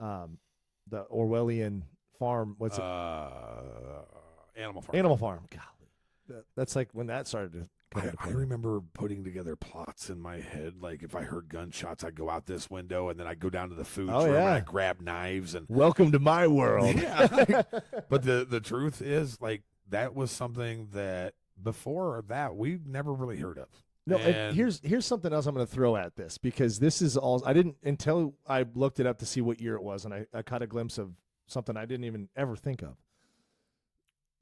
the Orwellian farm. What's it? Animal Farm. Animal Farm. Golly, that's like when that started to. I remember putting together plots in my head. Like if I heard gunshots, I'd go out this window and then I'd go down to the food room and I'd grab knives and welcome to my world. Yeah. But the truth is, like, that was something that before that we never really heard of. No, and here's something else I'm going to throw at this, because this is all I didn't until I looked it up to see what year it was, and I caught a glimpse of something I didn't even ever think of.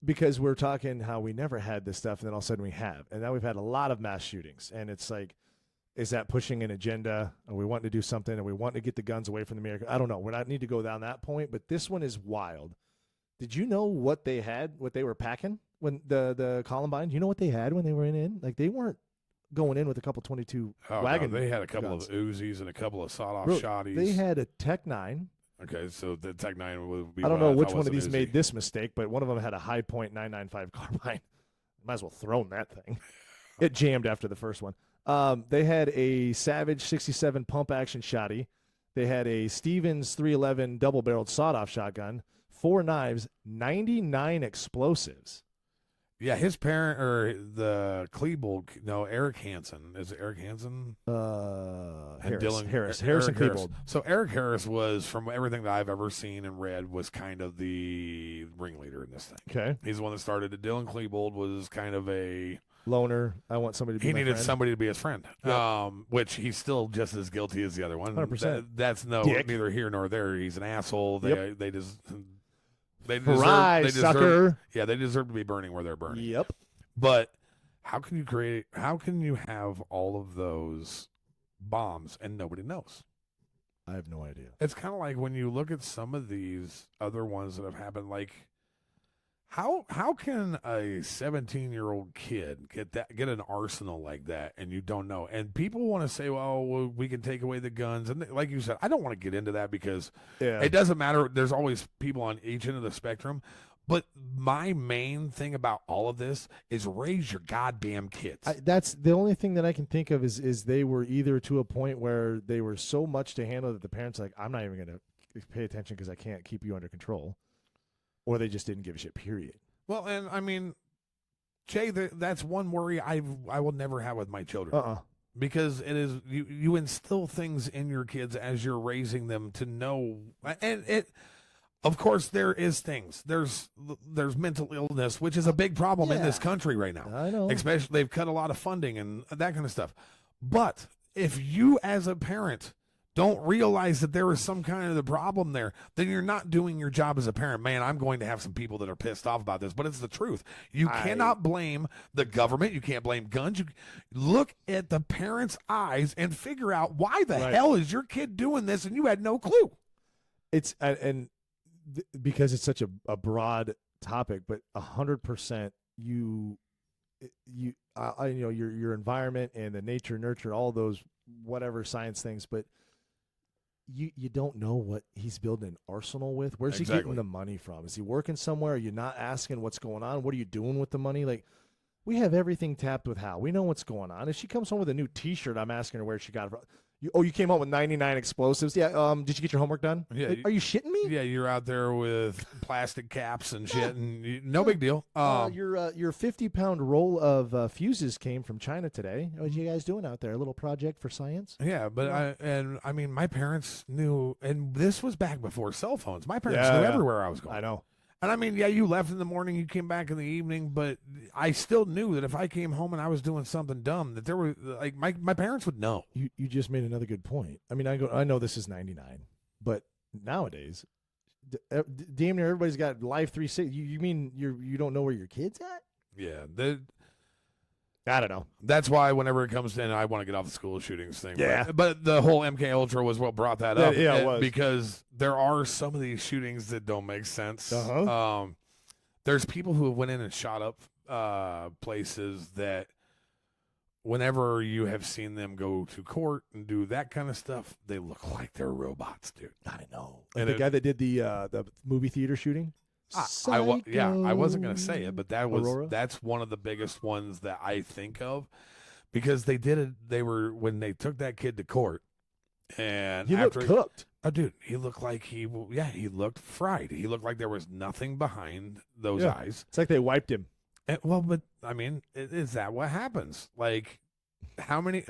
Because we're talking how we never had this stuff, and then all of a sudden we have. And now we've had a lot of mass shootings. And it's like, is that pushing an agenda? Are we wanting to do something? Are we wanting to get the guns away from the American? I don't know. We're not need to go down that point, but this one is wild. Did you know what they had, what they were packing when the Columbine? Do you know what they had when they were in? Like, they weren't going in with a couple 22 wagon. No, they had a couple guns. of Uzis and a couple of sawed-off shotties. They had a Tech 9. Okay, so the Tech 9 would be. I don't know which one of these made this mistake, but one of them had a High Point 995 carbine. Might as well throw that thing. It jammed after the first one. They had a Savage 67 pump action shotty. They had a Stevens 311 double-barreled sawed-off shotgun, 4 knives, 99 explosives. Yeah, his parent or the Klebold. No, Eric Hansen. Is it Eric Hansen? Harrison Klebold. So Eric Harris was, from everything that I've ever seen and read, was kind of the ringleader in this thing. Okay, he's the one that started it. Dylan Klebold was kind of a loner. I want somebody to be. He needed friend. somebody to be his friend. Yep. Which he's still just as guilty as the other one. 100%. That's neither here nor there. He's an asshole. They deserve, sucker. Yeah, they deserve to be burning where they're burning. Yep. But how can you have all of those bombs and nobody knows? I have no idea. It's kind of like when you look at some of these other ones that have happened, like how can a 17-year-old kid get an arsenal like that and you don't know? And people want to say, well, we can take away the guns. And like you said, I don't want to get into that because it doesn't matter. There's always people on each end of the spectrum. But my main thing about all of this is raise your goddamn kids. That's the only thing that I can think of is they were either to a point where they were so much to handle that the parents are like, I'm not even going to pay attention because I can't keep you under control. Or they just didn't give a shit, period. Well, and I mean, Jay, that's one worry I will never have with my children. Because it is you instill things in your kids as you're raising them to know, and it. Of course, there is things. There's mental illness, which is a big problem in this country right now. I know. Especially, they've cut a lot of funding and that kind of stuff. But if you, as a parent, don't realize that there is some kind of the problem there, then you're not doing your job as a parent. Man, I'm going to have some people that are pissed off about this, but it's the truth. You cannot blame the government. You can't blame guns. You look at the parent's eyes and figure out why the hell is your kid doing this and you had no clue. It's because it's such a broad topic, but 100% your environment and the nature, nurture, all those whatever science things, but you don't know what he's building an arsenal with. Where's he getting the money from? Is he working somewhere? Are you not asking what's going on? What are you doing with the money? Like, we have everything tapped with Hal. We know what's going on. If she comes home with a new T-shirt, I'm asking her where she got it from. You came home with 99 explosives. Yeah. Did you get your homework done? Yeah. Are you shitting me? Yeah, you're out there with plastic caps and shit, and no big deal. Your 50-pound roll of fuses came from China today. What are you guys doing out there? A little project for science? Yeah, but I mean, my parents knew, and this was back before cell phones. My parents knew everywhere I was going. I know. And I mean, you left in the morning, you came back in the evening, but I still knew that if I came home and I was doing something dumb, that there were like my parents would know. You just made another good point. I mean, I know this is 99, but nowadays, damn near everybody's got Live 360. You mean you don't know where your kid's at? Yeah, I don't know. That's why whenever it comes to, and I want to get off the school shootings thing. Yeah. But the whole MK Ultra was what brought that up. Yeah, it was. Because there are some of these shootings that don't make sense. there's people who have went in and shot up places that whenever you have seen them go to court and do that kind of stuff, they look like they're robots, dude. I know. Like the guy that did the movie theater shooting. I wasn't gonna say it, but Aurora? that's one of the biggest ones that I think of, because they did it. They were when they took that kid to court, and He looked cooked. Oh, dude, he looked like he looked fried. He looked like there was nothing behind those Yeah. eyes. It's like they wiped him. And, well, but I mean, is that what happens? Like, how many?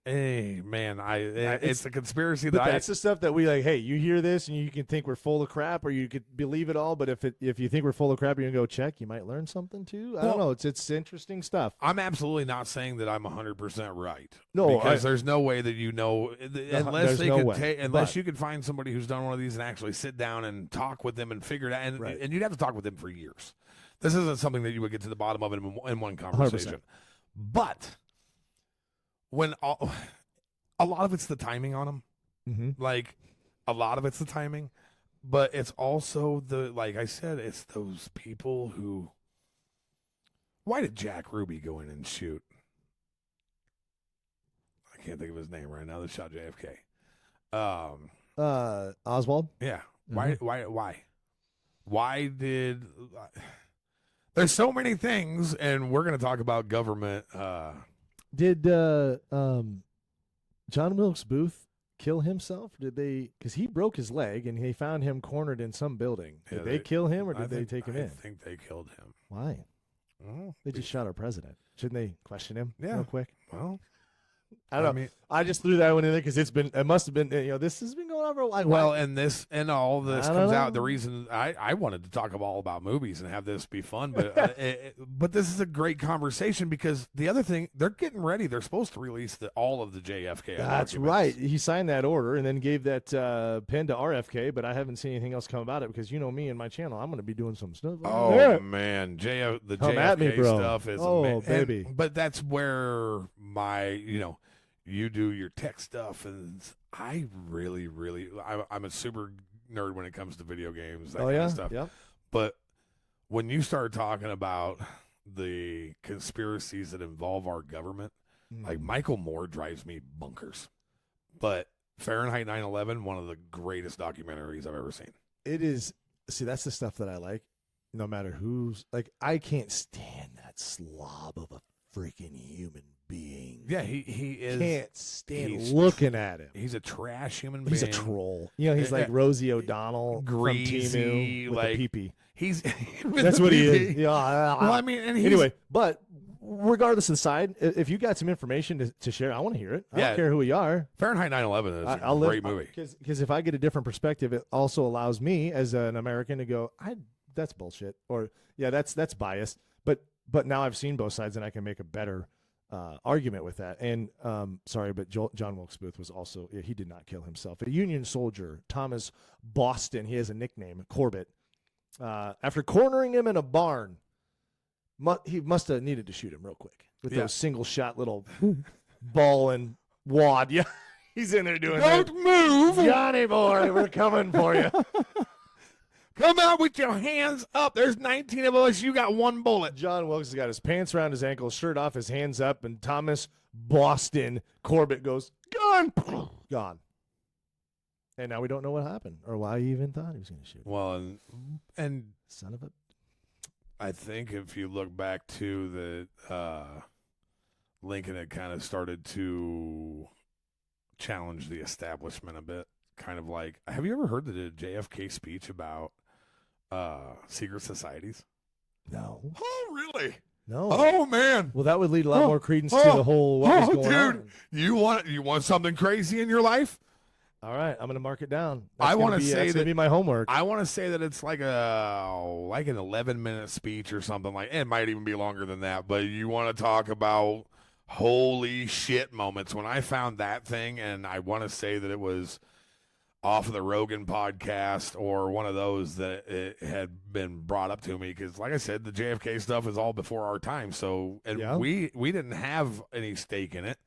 Hey, man, it's a conspiracy But that that's the stuff that we like. Hey, you hear this and you can think we're full of crap, or you could believe it all. But if you think we're full of crap, you can go check. You might learn something too. I don't know. It's interesting stuff. I'm absolutely not saying that I'm 100% right. No, because there's no way that unless there's no way. Unless you could find somebody who's done one of these and actually sit down and talk with them and figure it out. And, Right. and you'd have to talk with them for years. This isn't something that you would get to the bottom of in one conversation. 100%. But when a lot of it's the timing on them. Mm-hmm. Like, a lot of it's the timing, but it's also like I said, it's those people who. Why did Jack Ruby go in and shoot? I can't think of his name right now. That shot JFK. Oswald. Yeah. Mm-hmm. Why did? There's so many things, and we're going to talk about government. Did John Wilkes Booth kill himself? Did they? Because he broke his leg and they found him cornered in some building. Did they kill him or did they take him in? I think they killed him. Why? They just shot our president. Shouldn't they question him real quick? Well, I don't know. I just threw that one in there because it must have been, this has been going on for a while. Well, and all this comes out. The know. reason I wanted to talk all about movies and have this be fun, but but this is a great conversation because the other thing, they're getting ready. They're supposed to release all of the JFK. That's documents. right. He signed that order and then gave that pen to RFK, but I haven't seen anything else come about it because you know me and my channel, I'm going to be doing some stuff. Oh man, the Come JFK at me, bro. stuff is baby. But that's where you do your tech stuff, and I really, I'm a super nerd when it comes to video games, that kind of stuff. Yep. But when you start talking about the conspiracies that involve our government, like Michael Moore drives me bonkers. But Fahrenheit 9/11, one of the greatest documentaries I've ever seen. It is. See, that's the stuff that I like. No matter who's like, I can't stand that slob of a freaking human being. Yeah, he is. Can't stand looking at him. He's a trash human being. He's a troll. He's like Rosie O'Donnell greasy, from Temu with like the pee-pee. He's that's what he is. Yeah. Well, I mean, and anyway, but regardless of the side, if you got some information to share, I want to hear it. I don't care who we are. Fahrenheit 9/11 is a great movie. Because if I get a different perspective, it also allows me as an American to go, that's bullshit, or that's bias. But now I've seen both sides, and I can make a better argument with that. And sorry, but John Wilkes Booth was also, he did not kill himself. A Union soldier, Thomas Boston, he has a nickname, Corbett. After cornering him in a barn, he must have needed to shoot him real quick with those single shot little ball and wad. Yeah, he's in there doing Don't move, Johnny boy, we're coming for you. Come out with your hands up. There's 19 of us. You got one bullet. John Wilkes has got his pants around his ankles, shirt off, his hands up, and Thomas Boston Corbett goes, gone. Gone. And now we don't know what happened or why he even thought he was going to shoot. Well, and son of a. I think if you look back to the Lincoln had kind of started to challenge the establishment a bit. Kind of like, have you ever heard the JFK speech about secret societies? No. Oh, really? No. Oh, man. Well, that would lead a lot more credence to the whole what was going on. Dude, you want something crazy in your life? All right, I'm going to mark it down. I want to say that's going to be my homework. I want to say that it's like an 11-minute speech or something like. It might even be longer than that. But you want to talk about holy shit moments. When I found that thing, and I want to say that it was off of the Rogan podcast or one of those that it had been brought up to me, because like I said, the JFK stuff is all before our time. So, and we didn't have any stake in it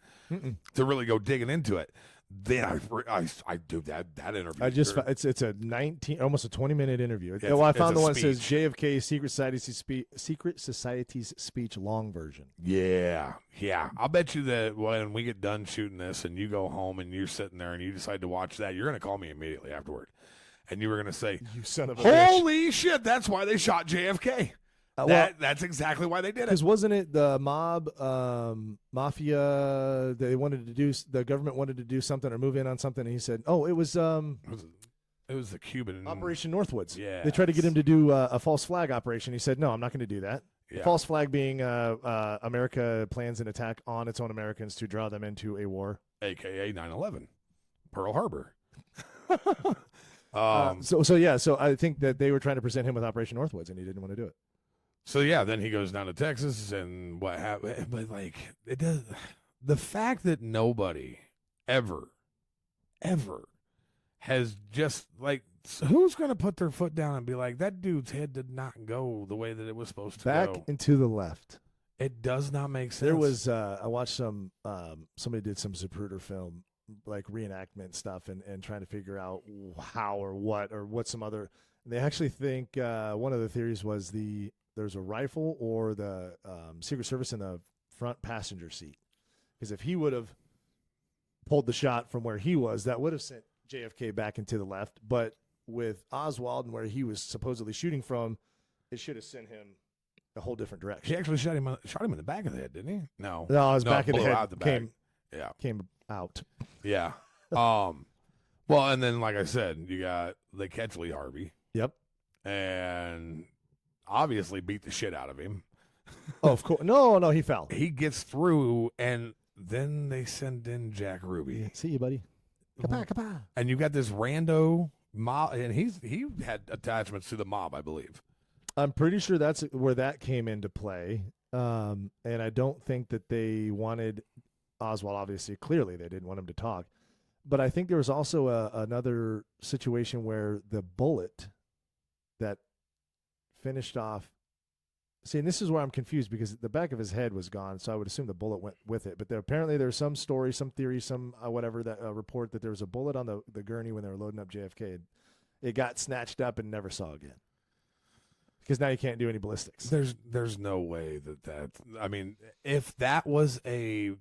to really go digging into it. Then I do that interview. I just it's a 19 almost a 20-minute interview. It's- Well, I it's found a the one that says speech. JFK Secret Society's speech long version. Yeah. I'll bet you that when we get done shooting this and you go home and you're sitting there and you decide to watch that, you're going to call me immediately afterward, and you were going to say, You son of a bitch. "Holy shit! That's why they shot JFK. That's exactly why they did it." Because wasn't it the mob, mafia? They wanted to do the government wanted to do something or move in on something, and he said, "Oh, it was It was the Cuban Operation Northwoods." Yeah. They tried to get him to do a false flag operation. He said, "No, I'm not going to do that." Yeah. False flag being America plans an attack on its own Americans to draw them into a war. AKA 9/11, Pearl Harbor. So I think that they were trying to present him with Operation Northwoods, and he didn't want to do it. So yeah, then he goes down to Texas, and what happened? But like, it does. The fact that nobody ever has just like, who's going to put their foot down and be like, that dude's head did not go the way that it was supposed to Back go? and to the left. It does not make sense. There was I watched some somebody did some Zapruder film like reenactment stuff and trying to figure out how or what some other. They actually think one of the theories was there's a rifle or the Secret Service in the front passenger seat, because if he would have pulled the shot from where he was, that would have sent JFK back into the left. But with Oswald and where he was supposedly shooting from, it should have sent him a whole different direction. He actually shot him in the back of the head, didn't he? No, his back of the blew head out the back. came out. Yeah. Well, and then like I said, you got they catch Lee Harvey. Yep. And obviously beat the shit out of him. Oh, of course. No, he fell. He gets through, and then they send in Jack Ruby. See you, buddy. Kapa. And you got this rando mob, and he had attachments to the mob, I believe. I'm pretty sure that's where that came into play. And I don't think that they wanted Oswald, obviously. Clearly, they didn't want him to talk. But I think there was also another situation where the bullet that finished off. See, and this is where I'm confused, because the back of his head was gone, so I would assume the bullet went with it. But apparently there's some story, some theory, some whatever, that report that there was a bullet on the gurney when they were loading up JFK. It got snatched up and never saw again. Because now you can't do any ballistics. There's no way that I mean, if that was a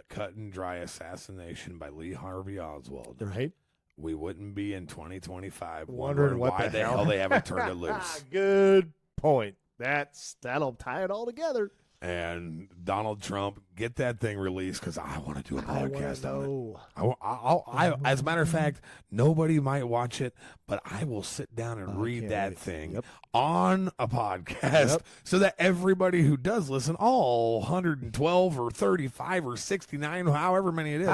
cut and dry assassination by Lee Harvey Oswald, Right? we wouldn't be in 2025 Wondering what why the hell they haven't turned it loose. Good point. That'll tie it all together. And Donald Trump, get that thing released, because I want to do a podcast on it. I, as a matter of fact, nobody might watch it, but I will sit down and read that thing on a podcast so that everybody who does listen, all 112 or 35 or 69, however many it is,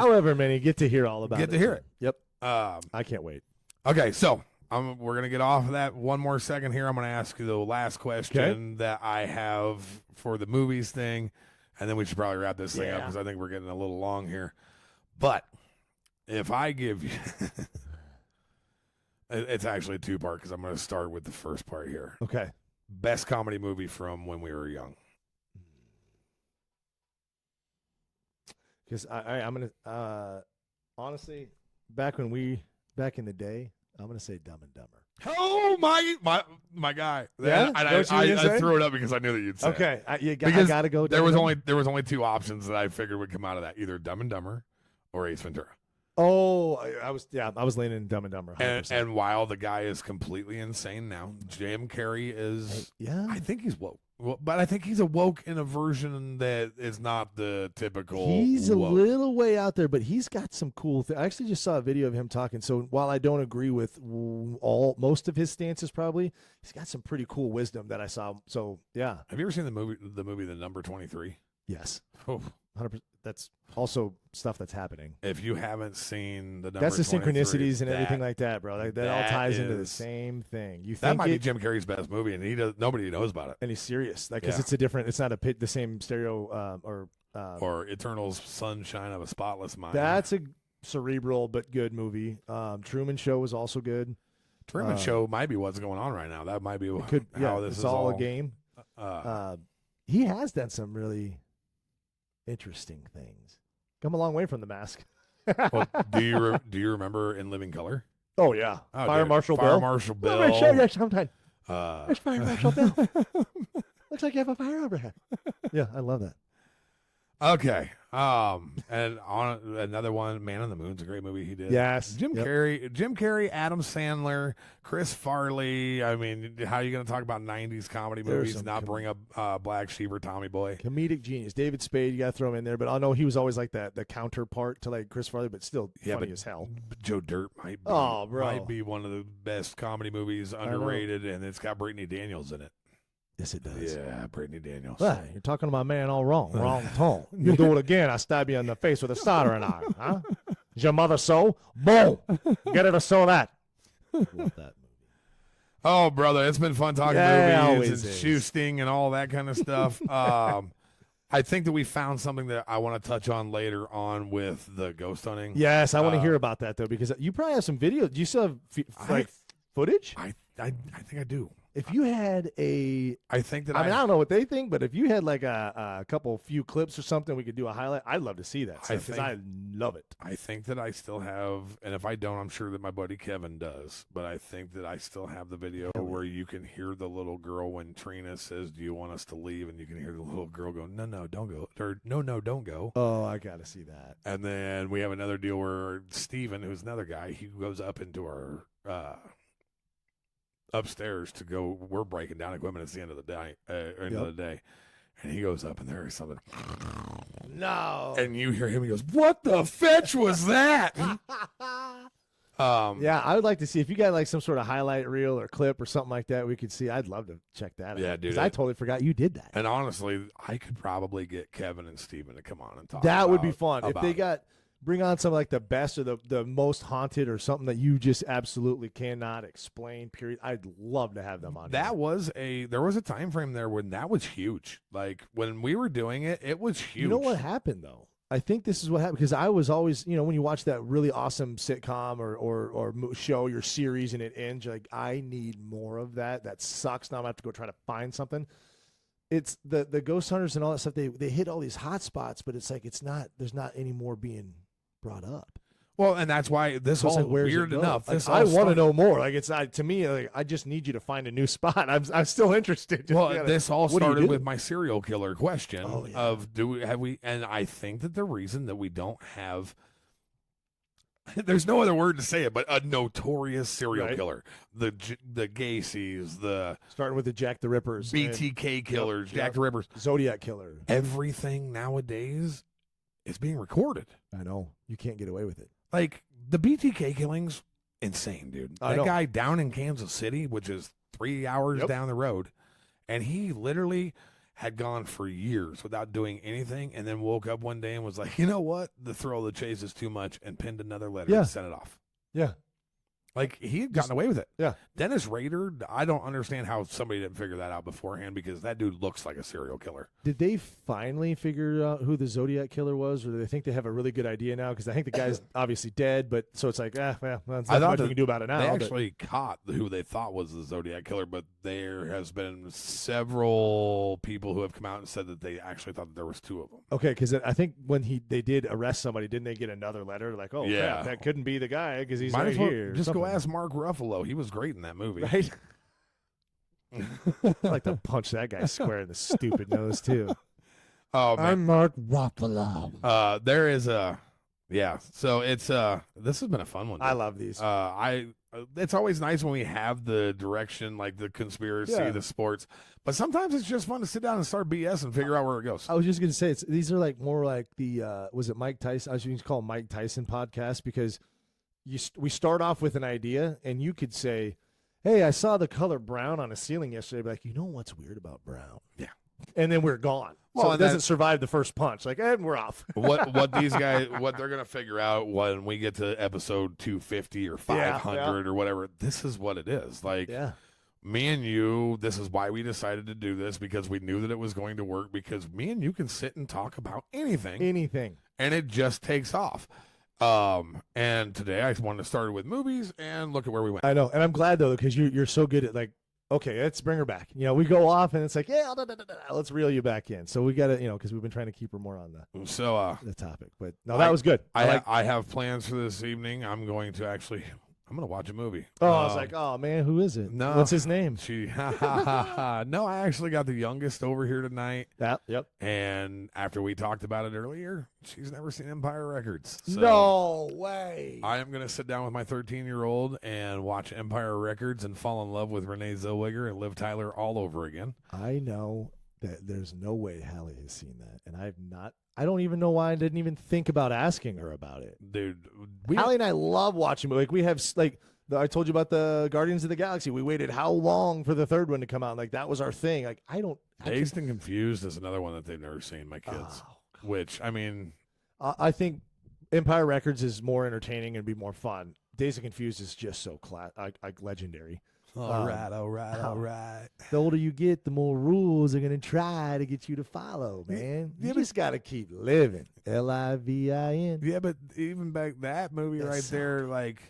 get to hear all about it. get to hear it. Yep. I can't wait. Okay, so we're going to get off of that one more second here. I'm going to ask you the last question that I have for the movies thing, and then we should probably wrap this thing up because I think we're getting a little long here. But if I give you – it's actually a two-part, because I'm going to start with the first part here. Okay. Best comedy movie from when we were young. Because I'm going to honestly, back in the day, I'm going to say Dumb and Dumber. Oh, my guy. Yeah? I threw it up because I knew that you'd say it. Okay. I Because got to go. There was only two options that I figured would come out of that, either Dumb and Dumber or Ace Ventura. Oh, I was leaning Dumb and Dumber. And while the guy is completely insane now, Jim Carrey is. I think he's woke, but I think he's awoke in a version that is not the typical. He's a woke. little way out there, but he's got some cool things. I actually just saw a video of him talking. So while I don't agree with most of his stances, probably he's got some pretty cool wisdom that I saw. So yeah. Have you ever seen the movie The Number 23? Yes. Oh. 100%. That's also stuff that's happening. If you haven't seen the number, that's the 23, synchronicities and everything like that, bro. That all ties into the same thing. That might be Jim Carrey's best movie, and nobody knows about it. And he's serious, because it's not the same stereo or Eternal Sunshine of a Spotless Mind. That's a cerebral but good movie. Truman Show was also good. Truman Show might be what's going on right now. That might be how this is all a game. He has done some really interesting things. Come a long way from The Mask. Well, do you remember In Living Color? Oh yeah, Oh, Fire dude. Marshal Fire Bill. Marshal Let me show Bill. you sometime. Uh, There's Fire Marshal Bill. Looks like you have a fire overhead. Yeah, I love that. okay. And on another one, Man on the Moon's a great movie he did. Yes. Jim Yep. Carrey, Adam Sandler, Chris Farley. I mean, how are you going to talk about 90s comedy There's movies some not bring up Black Sheep or Tommy Boy? Comedic genius. David Spade, you got to throw him in there. But I know he was always like that, the counterpart to like Chris Farley, but still funny as hell. Joe Dirt might be, Oh, bro. might be one of the best comedy movies, underrated, and it's got Brittany Daniels in it. Yes, it does. Yeah, Brittany Daniels. Well, you're talking to my man all wrong. Wrong tone. You do it again, I stab you in the face with a soldering iron. Huh? Is your mother sew? Boom. Get her to sew that. Love that movie. Oh, brother, it's been fun talking movies and shoe sting and all that kind of stuff. I think that we found something that I want to touch on later on with the ghost hunting. Yes, I want to hear about that, though, because you probably have some video. Do you still have footage? I think I do. If you had I don't know what they think, but if you had like a few clips or something, we could do a highlight. I'd love to see that stuff because I love it. I think that I still have, and if I don't, I'm sure that my buddy Kevin does, but I think that I still have the video where you can hear the little girl when Trina says, "Do you want us to leave?" And you can hear the little girl go, "No, don't go," or "No, don't go." Oh, I got to see that. And then we have another deal where Steven, who's another guy, he goes up into our upstairs to go. We're breaking down equipment. It's the end of the day. End of the day, and he goes up, and there is something. No. And you hear him. He goes, "What the fetch was that?" Yeah, I would like to see if you got like some sort of highlight reel or clip or something like that. We could see. I'd love to check that out. Yeah, dude. Because I totally forgot you did that. And honestly, I could probably get Kevin and Steven to come on and talk. That would be fun if they it. bring on some like the best or the most haunted or something that you just absolutely cannot explain. Period. I'd love to have them on. There was a time frame there when that was huge. Like when we were doing it, it was huge. You know what happened though? I think this is what happened because I was always, when you watch that really awesome sitcom or show your series and it ends, you're like, I need more of that. That sucks. Now I'm gonna have to go try to find something. It's the ghost hunters and all that stuff. They hit all these hot spots, but it's like there's not any more being brought up. Well, and that's why this all weird enough. Like, I want to know more. Like it's not to me. Like, I just need you to find a new spot. I'm still interested. Well, this all started with my serial killer question of have we? And I think that the reason that we don't have. There's no other word to say it, but a notorious serial killer. The Gacy's, starting with the Jack the Rippers, BTK killers, Jack the Rippers, Zodiac killer. Everything nowadays is being recorded. I know. You can't get away with it. Like the BTK killings, insane, dude. That guy down in Kansas City, which is 3 hours down the road, and he literally had gone for years without doing anything, and then woke up one day and was like, you know what? The thrill of the chase is too much, and pinned another letter and sent it off. Yeah. Like, he had gotten away with it. Yeah. Dennis Rader, I don't understand how somebody didn't figure that out beforehand because that dude looks like a serial killer. Did they finally figure out who the Zodiac killer was, or do they think they have a really good idea now? Because I think the guy's obviously dead, but so it's like, that's not much we can do about it now. They actually caught who they thought was the Zodiac killer, but there has been several people who have come out and said that they actually thought that there was two of them. Okay, because I think when they did arrest somebody, didn't they get another letter like, oh, crap, that couldn't be the guy because he's right here. Just go ask Mark Ruffalo. He was great in that movie. Right? I'd like to punch that guy square in the stupid nose, too. Oh, man. I'm Mark Ruffalo. There is a... Yeah, so it's this has been a fun one. Dude. I love these. It's always nice when we have the direction, like the conspiracy, the sports, but sometimes it's just fun to sit down and start BS and figure out where it goes. I was just gonna say these are like more like the was it Mike Tyson? I was going to call Mike Tyson podcast because we start off with an idea and you could say, "Hey, I saw the color brown on a ceiling yesterday." Be like, you know what's weird about brown? Yeah, and then we're gone. Well, so it doesn't survive the first punch. Like, and we're off. what these guys, what they're gonna figure out when we get to episode 250 or 500 or whatever, this is what it is. Like, me and you, this is why we decided to do this because we knew that it was going to work. Because me and you can sit and talk about anything, and it just takes off. And today I wanted to start with movies and look at where we went. I know, and I'm glad though because you're so good at like okay, let's bring her back. We go off and it's like, yeah, let's reel you back in. So we got to, because we've been trying to keep her more on the topic. But no, that was good. I have plans for this evening. I'm going to watch a movie. Oh, I was like, oh man, who is it? No, what's his name? No, I actually got the youngest over here tonight. Yep. And after we talked about it earlier, she's never seen Empire Records. So no way. I am going to sit down with my 13-year-old and watch Empire Records and fall in love with Renee Zellweger and Liv Tyler all over again. I know that there's no way Hallie has seen that, and I don't even know why I didn't even think about asking her about it. Dude, Hallie and I love watching movies. Like, we have, I told you about the Guardians of the Galaxy. We waited how long for the third one to come out? Like, that was our thing. Like, Dazed and Confused is another one that they've never seen, my kids. Which, I mean, I think Empire Records is more entertaining and be more fun. Dazed and Confused is just so legendary. All right. The older you get, the more rules are going to try to get you to follow, man. You just got to keep living. Livin. Yeah, but even back that movie there, like,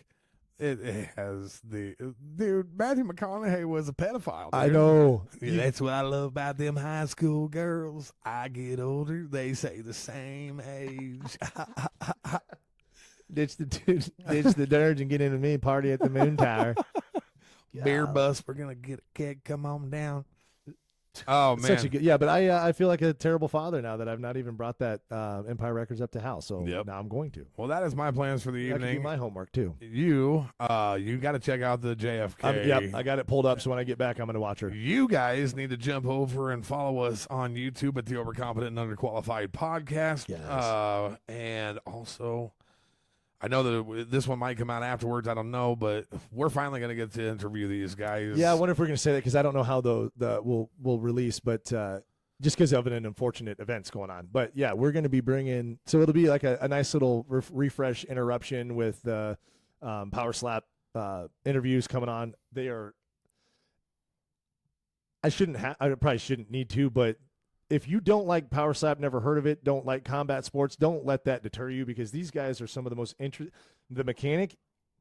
it has dude, Matthew McConaughey was a pedophile. Dude. I know. Yeah, that's what I love about them high school girls. I get older, they say the same age. ditch the dirge and get into me, party at the Moon Tower. Beer bus, we're gonna get a keg. Come on down. Oh man, such a good, but I feel like a terrible father now that I've not even brought that Empire Records up to Hal. So now I'm going to. Well, that is my plans for the evening. That could be my homework too. You got to check out the JFK. I got it pulled up. So when I get back, I'm going to watch her. You guys need to jump over and follow us on YouTube at the Overconfident and Underqualified Podcast. Yes. And also, I know that this one might come out afterwards. I don't know, but we're finally going to get to interview these guys. Yeah, I wonder if we're going to say that because I don't know how we'll release, but just because of an unfortunate events going on. But yeah, we're going to be bringing. So it'll be like a nice little refresh interruption with the Power Slap interviews coming on. They are. I probably shouldn't need to, but if you don't like Power Slap, never heard of it, don't like combat sports, don't let that deter you because these guys are some of the most The mechanic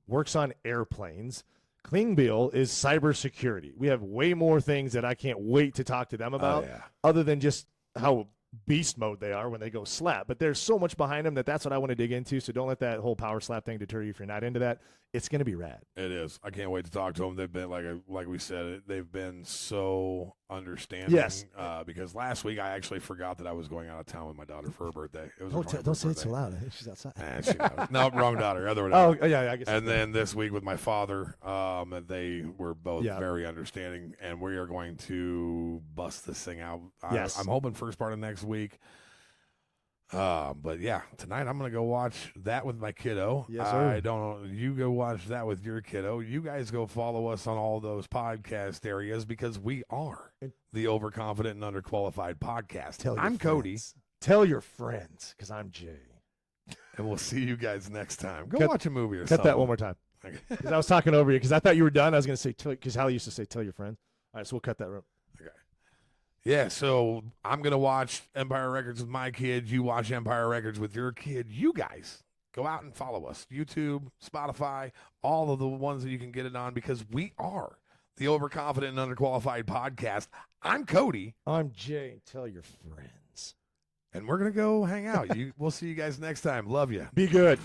works on airplanes. Klingbeil is cybersecurity. We have way more things that I can't wait to talk to them about other than just how beast mode they are when they go slap. But there's so much behind them that's what I want to dig into. So don't let that whole Power Slap thing deter you if you're not into that. It's going to be rad. It is. I can't wait to talk to them. They've been, like we said, they've been so understanding. Yes. Because last week I actually forgot that I was going out of town with my daughter for her birthday. It was don't say it so loud. She's outside. No, wrong daughter. Other one. Oh, yeah, I guess. And then this week with my father, they were both very understanding, and we are going to bust this thing out. Yes. I'm hoping first part of next week. But yeah, tonight I'm gonna go watch that with my kiddo. Yes, sir. You go watch that with your kiddo. You guys go follow us on all those podcast areas because we are the Overconfident and Underqualified Podcast. I'm Cody. Tell your friends because I'm Jay. And we'll see you guys next time. Go watch a movie or cut something. That one more time. Because I was talking over you because I thought you were done. I was gonna say because Hallie used to say tell your friends. All right, so we'll cut that room. Okay. Yeah, so I'm going to watch Empire Records with my kid. You watch Empire Records with your kid. You guys go out and follow us. YouTube, Spotify, all of the ones that you can get it on because we are the Overconfident and Underqualified Podcast. I'm Cody. I'm Jay. Tell your friends. And we're going to go hang out. We'll see you guys next time. Love you. Be good.